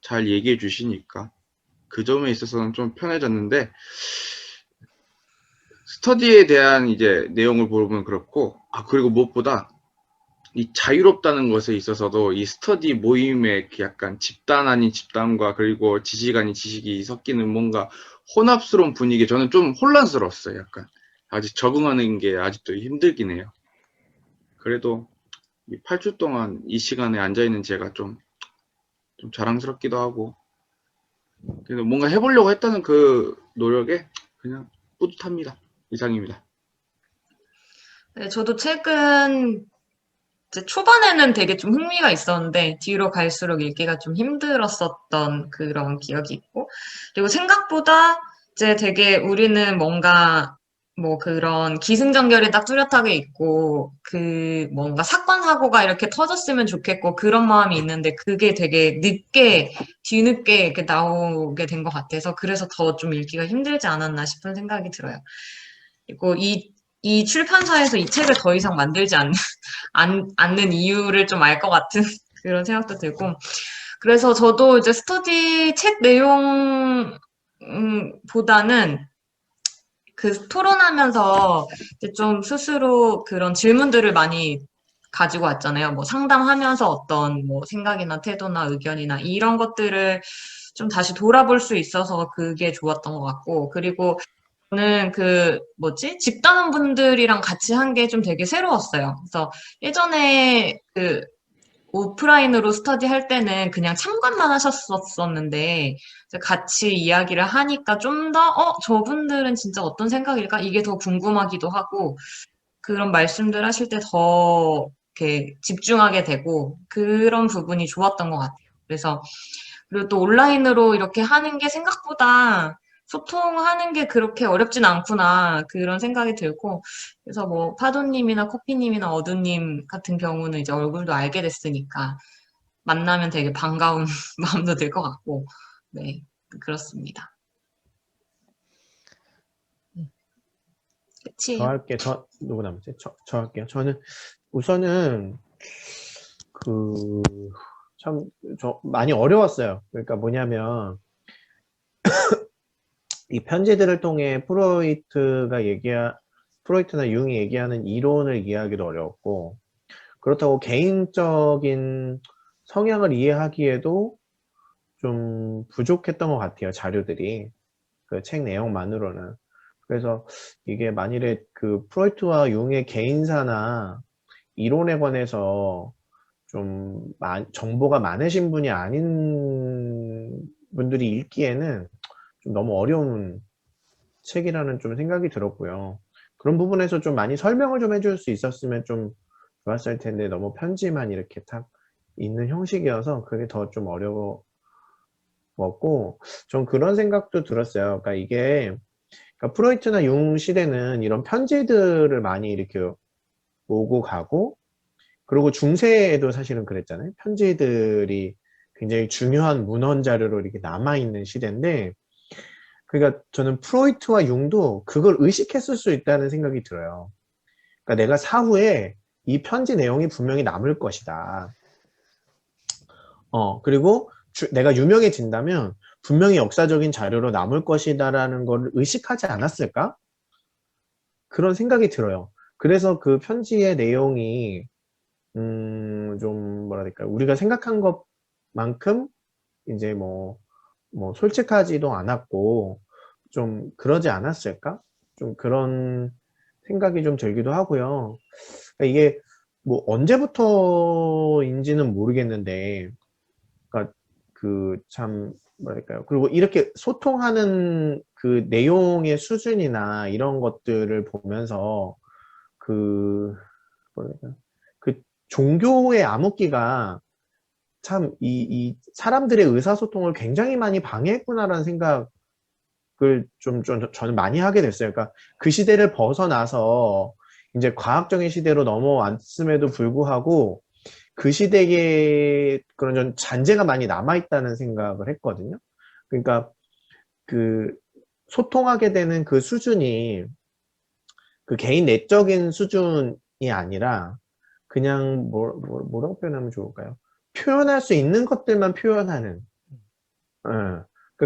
잘 얘기해 주시니까 그 점에 있어서는 좀 편해졌는데, 스터디에 대한 이제 내용을 보면 그렇고, 그리고 무엇보다 이 자유롭다는 것에 있어서도 이 스터디 모임의 그 약간 집단 아닌 집단과 그리고 지식 아닌 지식이 섞이는 뭔가 혼합스러운 분위기, 저는 좀 혼란스러웠어요. 약간 아직 적응하는 게 아직도 힘들긴 해요. 그래도 이 8주 동안 이 시간에 앉아있는 제가 좀 자랑스럽기도 하고, 그래도 뭔가 해보려고 했다는 그 노력에 그냥 뿌듯합니다. 이상입니다. 네, 저도 최근 이제 초반에는 되게 좀 흥미가 있었는데 뒤로 갈수록 읽기가 좀 힘들었었던 그런 기억이 있고, 그리고 생각보다 이제 되게 우리는 뭔가 뭐 그런 기승전결이 딱 뚜렷하게 있고 그 뭔가 사건 사고가 이렇게 터졌으면 좋겠고 그런 마음이 있는데 그게 되게 늦게 뒤늦게 이렇게 나오게 된 것 같아서 그래서 더 좀 읽기가 힘들지 않았나 싶은 생각이 들어요. 그리고 이 출판사에서 이 책을 더 이상 만들지 않는 이유를 좀 알 것 같은 그런 생각도 들고, 그래서 저도 이제 스터디 책 내용 보다는 그 토론하면서 이제 좀 스스로 그런 질문들을 많이 가지고 왔잖아요. 뭐 상담하면서 어떤 뭐 생각이나 태도나 의견이나 이런 것들을 좀 다시 돌아볼 수 있어서 그게 좋았던 것 같고, 그리고 저는 그 뭐지? 집단원분들이랑 같이 한 게 좀 되게 새로웠어요. 그래서 예전에 그 오프라인으로 스터디 할 때는 그냥 참관만 하셨었는데 이제 같이 이야기를 하니까 좀 더 저분들은 진짜 어떤 생각일까? 이게 더 궁금하기도 하고 그런 말씀들 하실 때 더 이렇게 집중하게 되고 그런 부분이 좋았던 것 같아요. 그래서 그리고 또 온라인으로 이렇게 하는 게 생각보다 소통하는 게 그렇게 어렵진 않구나 그런 생각이 들고, 그래서 뭐 파도님이나 커피님이나 어두님 같은 경우는 이제 얼굴도 알게 됐으니까 만나면 되게 반가운 마음도 들 것 같고, 네, 그렇습니다. 저 끝이에요. 할게. 누구 남았지? 저 할게요. 저는 우선은 저 많이 어려웠어요. 그러니까 뭐냐면 이 편지들을 통해 프로이트나 융이 얘기하는 이론을 이해하기도 어려웠고, 그렇다고 개인적인 성향을 이해하기에도 좀 부족했던 것 같아요. 자료들이 그 책 내용만으로는. 그래서 이게 만일에 그 프로이트와 융의 개인사나 이론에 관해서 좀 정보가 많으신 분이 아닌 분들이 읽기에는 좀 너무 어려운 책이라는 좀 생각이 들었고요. 그런 부분에서 좀 많이 설명을 좀 해줄 수 있었으면 좀 좋았을 텐데 너무 편지만 이렇게 딱 있는 형식이어서 그게 더 좀 어려웠고, 전 그런 생각도 들었어요. 그러니까 이게 그러니까 프로이트나 융 시대는 이런 편지들을 많이 이렇게 오고 가고, 그리고 중세에도 사실은 그랬잖아요. 편지들이 굉장히 중요한 문헌 자료로 이렇게 남아있는 시대인데, 그러니까 저는 프로이트와 융도 그걸 의식했을 수 있다는 생각이 들어요. 그러니까 내가 사후에 이 편지 내용이 분명히 남을 것이다. 그리고 내가 유명해진다면 분명히 역사적인 자료로 남을 것이다라는 걸 의식하지 않았을까? 그런 생각이 들어요. 그래서 그 편지의 내용이 좀 뭐라 해야 될까, 우리가 생각한 것만큼 이제 뭐 솔직하지도 않았고 좀 그러지 않았을까? 좀 그런 생각이 좀 들기도 하고요. 그러니까 이게 뭐 언제부터인지는 모르겠는데, 그러니까 그 참 뭐랄까요. 그리고 이렇게 소통하는 그 내용의 수준이나 이런 것들을 보면서 그 뭐랄까, 그 종교의 암흑기가 참 이 사람들의 의사소통을 굉장히 많이 방해했구나라는 생각을 저는 많이 하게 됐어요. 그러니까 그 시대를 벗어나서 이제 과학적인 시대로 넘어왔음에도 불구하고 그 시대에 그런 좀 잔재가 많이 남아있다는 생각을 했거든요. 그러니까 그 소통하게 되는 그 수준이 그 개인 내적인 수준이 아니라 그냥 뭐라고 표현하면 좋을까요? 표현할 수 있는 것들만 표현하는,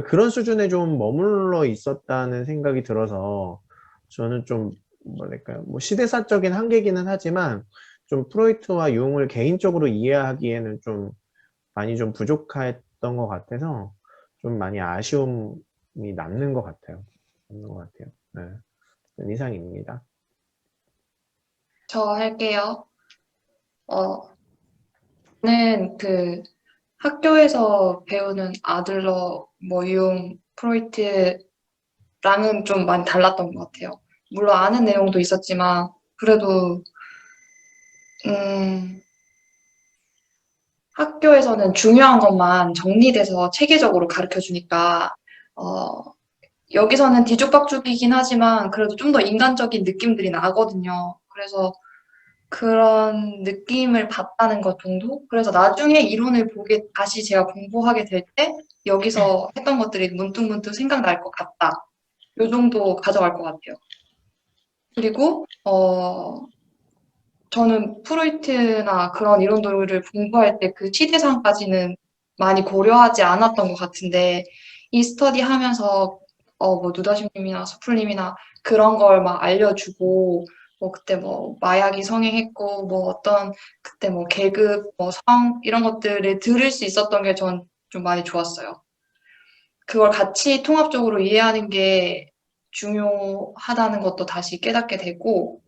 그런 수준에 좀 머물러 있었다는 생각이 들어서 저는 좀 뭐랄까요, 뭐 시대사적인 한계기는 하지만 좀 프로이트와 융을 개인적으로 이해하기에는 좀 많이 좀 부족했던 것 같아서 좀 많이 아쉬움이 남는 것 같아요. 네. 이상입니다. 저 할게요. 저는 그 학교에서 배우는 아들러, 뭐 융, 프로이트랑은 좀 많이 달랐던 것 같아요. 물론 아는 내용도 있었지만 그래도 학교에서는 중요한 것만 정리돼서 체계적으로 가르쳐 주니까 여기서는 뒤죽박죽이긴 하지만 그래도 좀 더 인간적인 느낌들이 나거든요. 그래서 그런 느낌을 받다는 것 정도? 그래서 나중에 이론을 보게 다시 제가 공부하게 될 때 여기서 했던 것들이 문득문득 생각날 것 같다. 요 정도 가져갈 것 같아요. 그리고 저는 프로이트나 그런 이론들을 공부할 때 그 시대상까지는 많이 고려하지 않았던 것 같은데 이 스터디 하면서 뭐 누다심님이나 수풀님이나 그런 걸 막 알려주고 뭐 그때 뭐 마약이 성행했고 뭐 어떤 그때 뭐 계급 뭐 성 이런 것들을 들을 수 있었던 게 전 좀 많이 좋았어요. 그걸 같이 통합적으로 이해하는 게 중요하다는 것도 다시 깨닫게 되고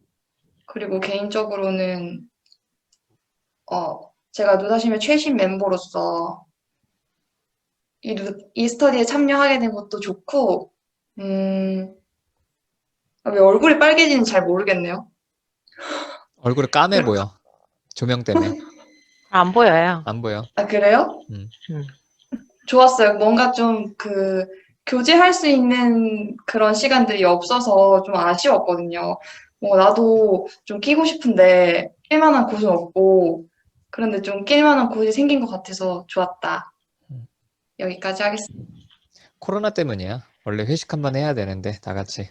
그리고 개인적으로는 제가 누다심의 최신 멤버로서 이 스터디에 참여하게 된 것도 좋고, 왜 얼굴이 빨개지는지 잘 모르겠네요. 얼굴이 까매 보여. 조명 때문에. 안 보여요. 안 보여. 아, 그래요? 음. 좋았어요. 뭔가 좀 교제할 수 있는 그런 시간들이 없어서 좀 아쉬웠거든요. 나도 좀 끼고 싶은데 낄 만한 곳은 없고, 그런데 좀 낄 만한 곳이 생긴 것 같아서 좋았다. 여기까지 하겠습니다. 코로나 때문이야. 원래 회식 한번 해야 되는데 다 같이.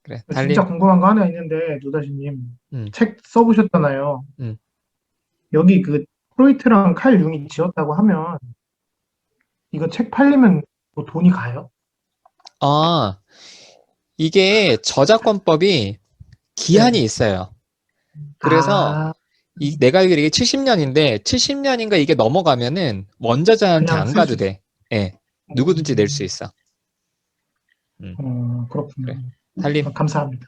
그래. 달님. 진짜 궁금한 거 하나 있는데 누다시님 음. 책 써보셨잖아요. 음. 여기 그 프로이트랑 칼 융이 지었다고 하면 이거 책 팔리면 뭐 돈이 가요? 아, 이게 저작권법이 기한이 네. 있어요. 그래서 내가 알기로 이게 70년인데 70년인가 이게 넘어가면은 원저자한테 그냥 안 쓸 가도 수 돼. 예. 누구든지 낼 수 있어. 그렇군요. 그래. 달님. 감사합니다.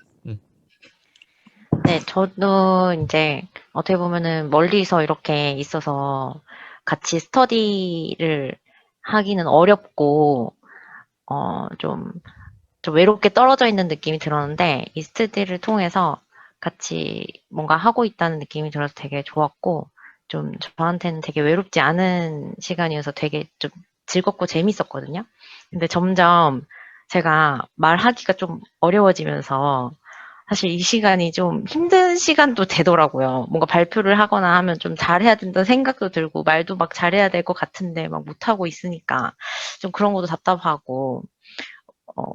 네, 저도 이제 어떻게 보면은 멀리서 이렇게 있어서 같이 스터디를 하기는 어렵고, 좀 외롭게 떨어져 있는 느낌이 들었는데, 이 스터디를 통해서 같이 뭔가 하고 있다는 느낌이 들어서 되게 좋았고, 좀 저한테는 되게 외롭지 않은 시간이어서 되게 좀 즐겁고 재밌었거든요. 근데 점점 제가 말하기가 좀 어려워지면서 사실 이 시간이 좀 힘든 시간도 되더라고요. 뭔가 발표를 하거나 하면 좀 잘해야 된다는 생각도 들고 말도 막 잘해야 될 것 같은데 막 못하고 있으니까 좀 그런 것도 답답하고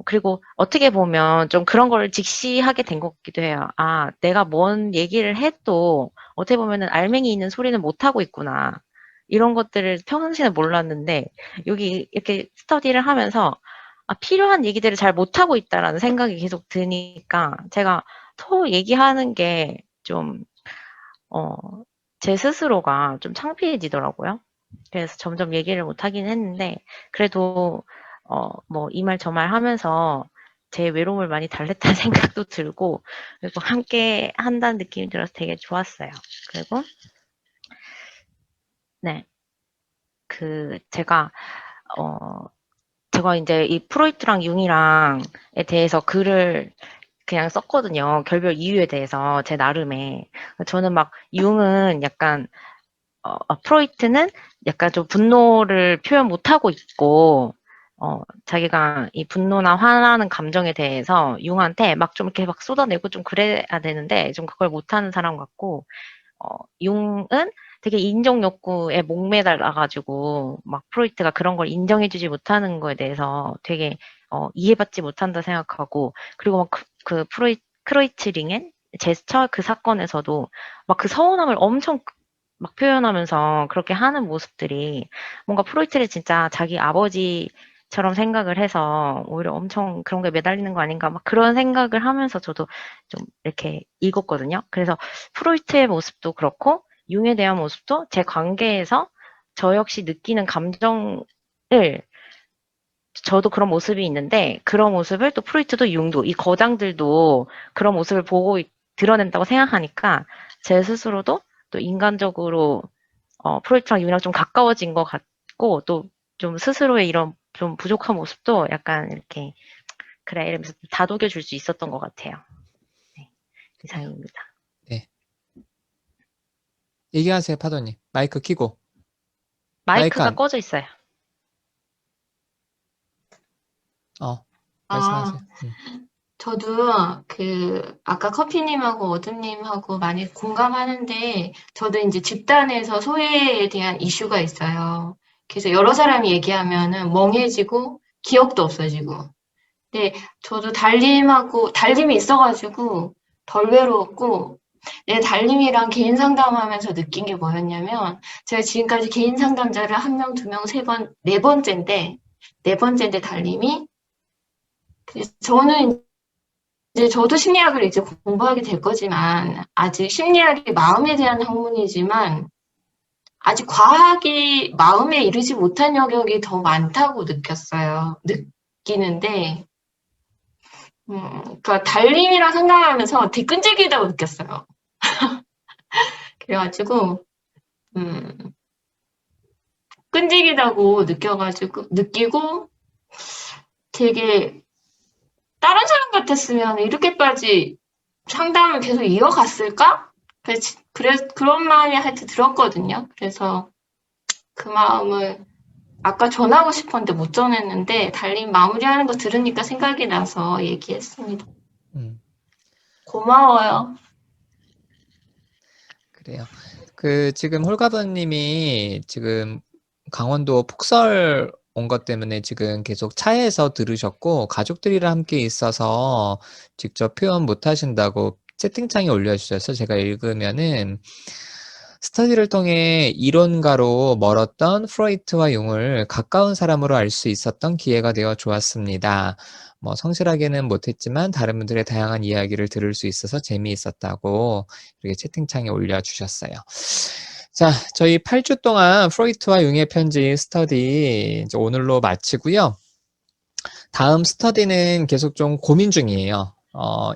그리고 어떻게 보면 좀 그런 걸 직시하게 된 것 같기도 해요. 아, 내가 뭔 얘기를 해도 어떻게 보면은 알맹이 있는 소리는 못하고 있구나. 이런 것들을 평상시에 몰랐는데 여기 이렇게 스터디를 하면서 필요한 얘기들을 잘 못하고 있다라는 생각이 계속 드니까 제가 더 얘기하는 게 좀, 제 스스로가 좀 창피해지더라고요. 그래서 점점 얘기를 못하긴 했는데, 그래도, 뭐, 이 말 저 말 하면서 제 외로움을 많이 달랬다는 생각도 들고, 그리고 함께 한다는 느낌이 들어서 되게 좋았어요. 그리고, 네. 제가 이제 이 프로이트랑 융이랑에 대해서 글을 그냥 썼거든요. 결별 이유에 대해서 제 나름의. 저는 막 융은 약간 프로이트는 약간 좀 분노를 표현 못하고 있고 자기가 이 분노나 화나는 감정에 대해서 융한테 막 좀 이렇게 막 쏟아내고 좀 그래야 되는데 좀 그걸 못하는 사람 같고 융은 되게 인정 욕구에 목매달아가지고 막 프로이트가 그런 걸 인정해주지 못하는 거에 대해서 되게 이해받지 못한다 생각하고 그리고 막 크로이츠링엔 제스처 그 사건에서도 막 그 서운함을 엄청 막 표현하면서 그렇게 하는 모습들이 뭔가 프로이트를 진짜 자기 아버지처럼 생각을 해서 오히려 엄청 그런 게 매달리는 거 아닌가 막 그런 생각을 하면서 저도 좀 이렇게 읽었거든요. 그래서 프로이트의 모습도 그렇고 융에 대한 모습도 제 관계에서 저 역시 느끼는 감정을 저도 그런 모습이 있는데 그런 모습을 또 프로이트도 융도 이 거장들도 그런 모습을 보고 드러낸다고 생각하니까 제 스스로도 또 인간적으로 프로이트랑 융이랑 좀 가까워진 것 같고 또 좀 스스로의 이런 좀 부족한 모습도 약간 이렇게 그래 이러면서 다독여 줄 수 있었던 것 같아요. 네, 이상입니다. 네. 얘기하세요, 파도님. 마이크 켜고. 마이크가 안- 꺼져 있어요. 말씀하세요. 저도 아까 커피님하고 어둠님하고 많이 공감하는데, 저도 이제 집단에서 소외에 대한 이슈가 있어요. 그래서 여러 사람이 얘기하면은 멍해지고, 기억도 없어지고. 근데 저도 달림이 있어가지고 덜 외로웠고, 내 달림이랑 개인 상담하면서 느낀 게 뭐였냐면, 제가 지금까지 개인 상담자를 1명, 2명, 3번, 네 번째인데 달림이, 저는 이제 저도 심리학을 이제 공부하게 될 거지만, 아직 심리학이 마음에 대한 학문이지만, 아직 과학이 마음에 이르지 못한 영역이 더 많다고 느끼는데, 그러니까 달림이랑 상담하면서 되게 끈질기다고 느꼈어요. 그래가지고, 끈질기다고 느끼고, 되게 다른 사람 같았으면 이렇게까지 상담을 계속 이어갔을까? 그런 마음이 하여튼 들었거든요. 그래서 그 마음을 아까 전하고 싶었는데 못 전했는데, 달림 마무리하는 거 들으니까 생각이 나서 얘기했습니다. 고마워요. 그래요. 지금 홀가버님이 지금 강원도 폭설 온 것 때문에 지금 계속 차에서 들으셨고, 가족들이랑 함께 있어서 직접 표현 못 하신다고 채팅창에 올려주셔서 제가 읽으면은, 스터디를 통해 이론가로 멀었던 프로이트와 융을 가까운 사람으로 알 수 있었던 기회가 되어 좋았습니다. 성실하게는 못했지만 다른 분들의 다양한 이야기를 들을 수 있어서 재미있었다고 이렇게 채팅창에 올려주셨어요. 자, 저희 8주 동안 프로이트와 융의 편지 스터디 이제 오늘로 마치고요. 다음 스터디는 계속 좀 고민 중이에요.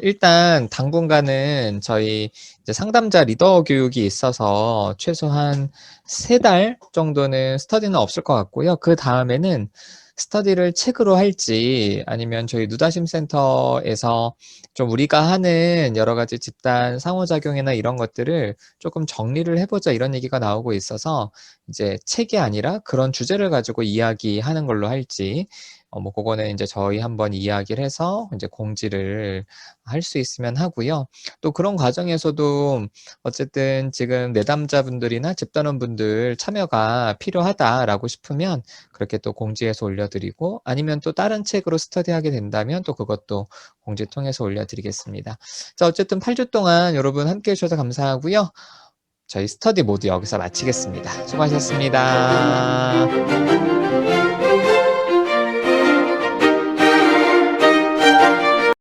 일단 당분간은 저희 이제 상담자 리더 교육이 있어서 최소한 3달 정도는 스터디는 없을 것 같고요. 그 다음에는 스터디를 책으로 할지 아니면 저희 누다심 센터에서 좀 우리가 하는 여러 가지 집단 상호작용이나 이런 것들을 조금 정리를 해보자 이런 얘기가 나오고 있어서 이제 책이 아니라 그런 주제를 가지고 이야기하는 걸로 할지 그거는 이제 저희 한번 이야기를 해서 이제 공지를 할 수 있으면 하고요. 또 그런 과정에서도 어쨌든 지금 내담자분들이나 집단원분들 참여가 필요하다라고 싶으면 그렇게 또 공지해서 올려드리고 아니면 또 다른 책으로 스터디하게 된다면 또 그것도 공지 통해서 올려드리겠습니다. 자, 어쨌든 8주 동안 여러분 함께 해주셔서 감사하고요. 저희 스터디 모두 여기서 마치겠습니다. 수고하셨습니다.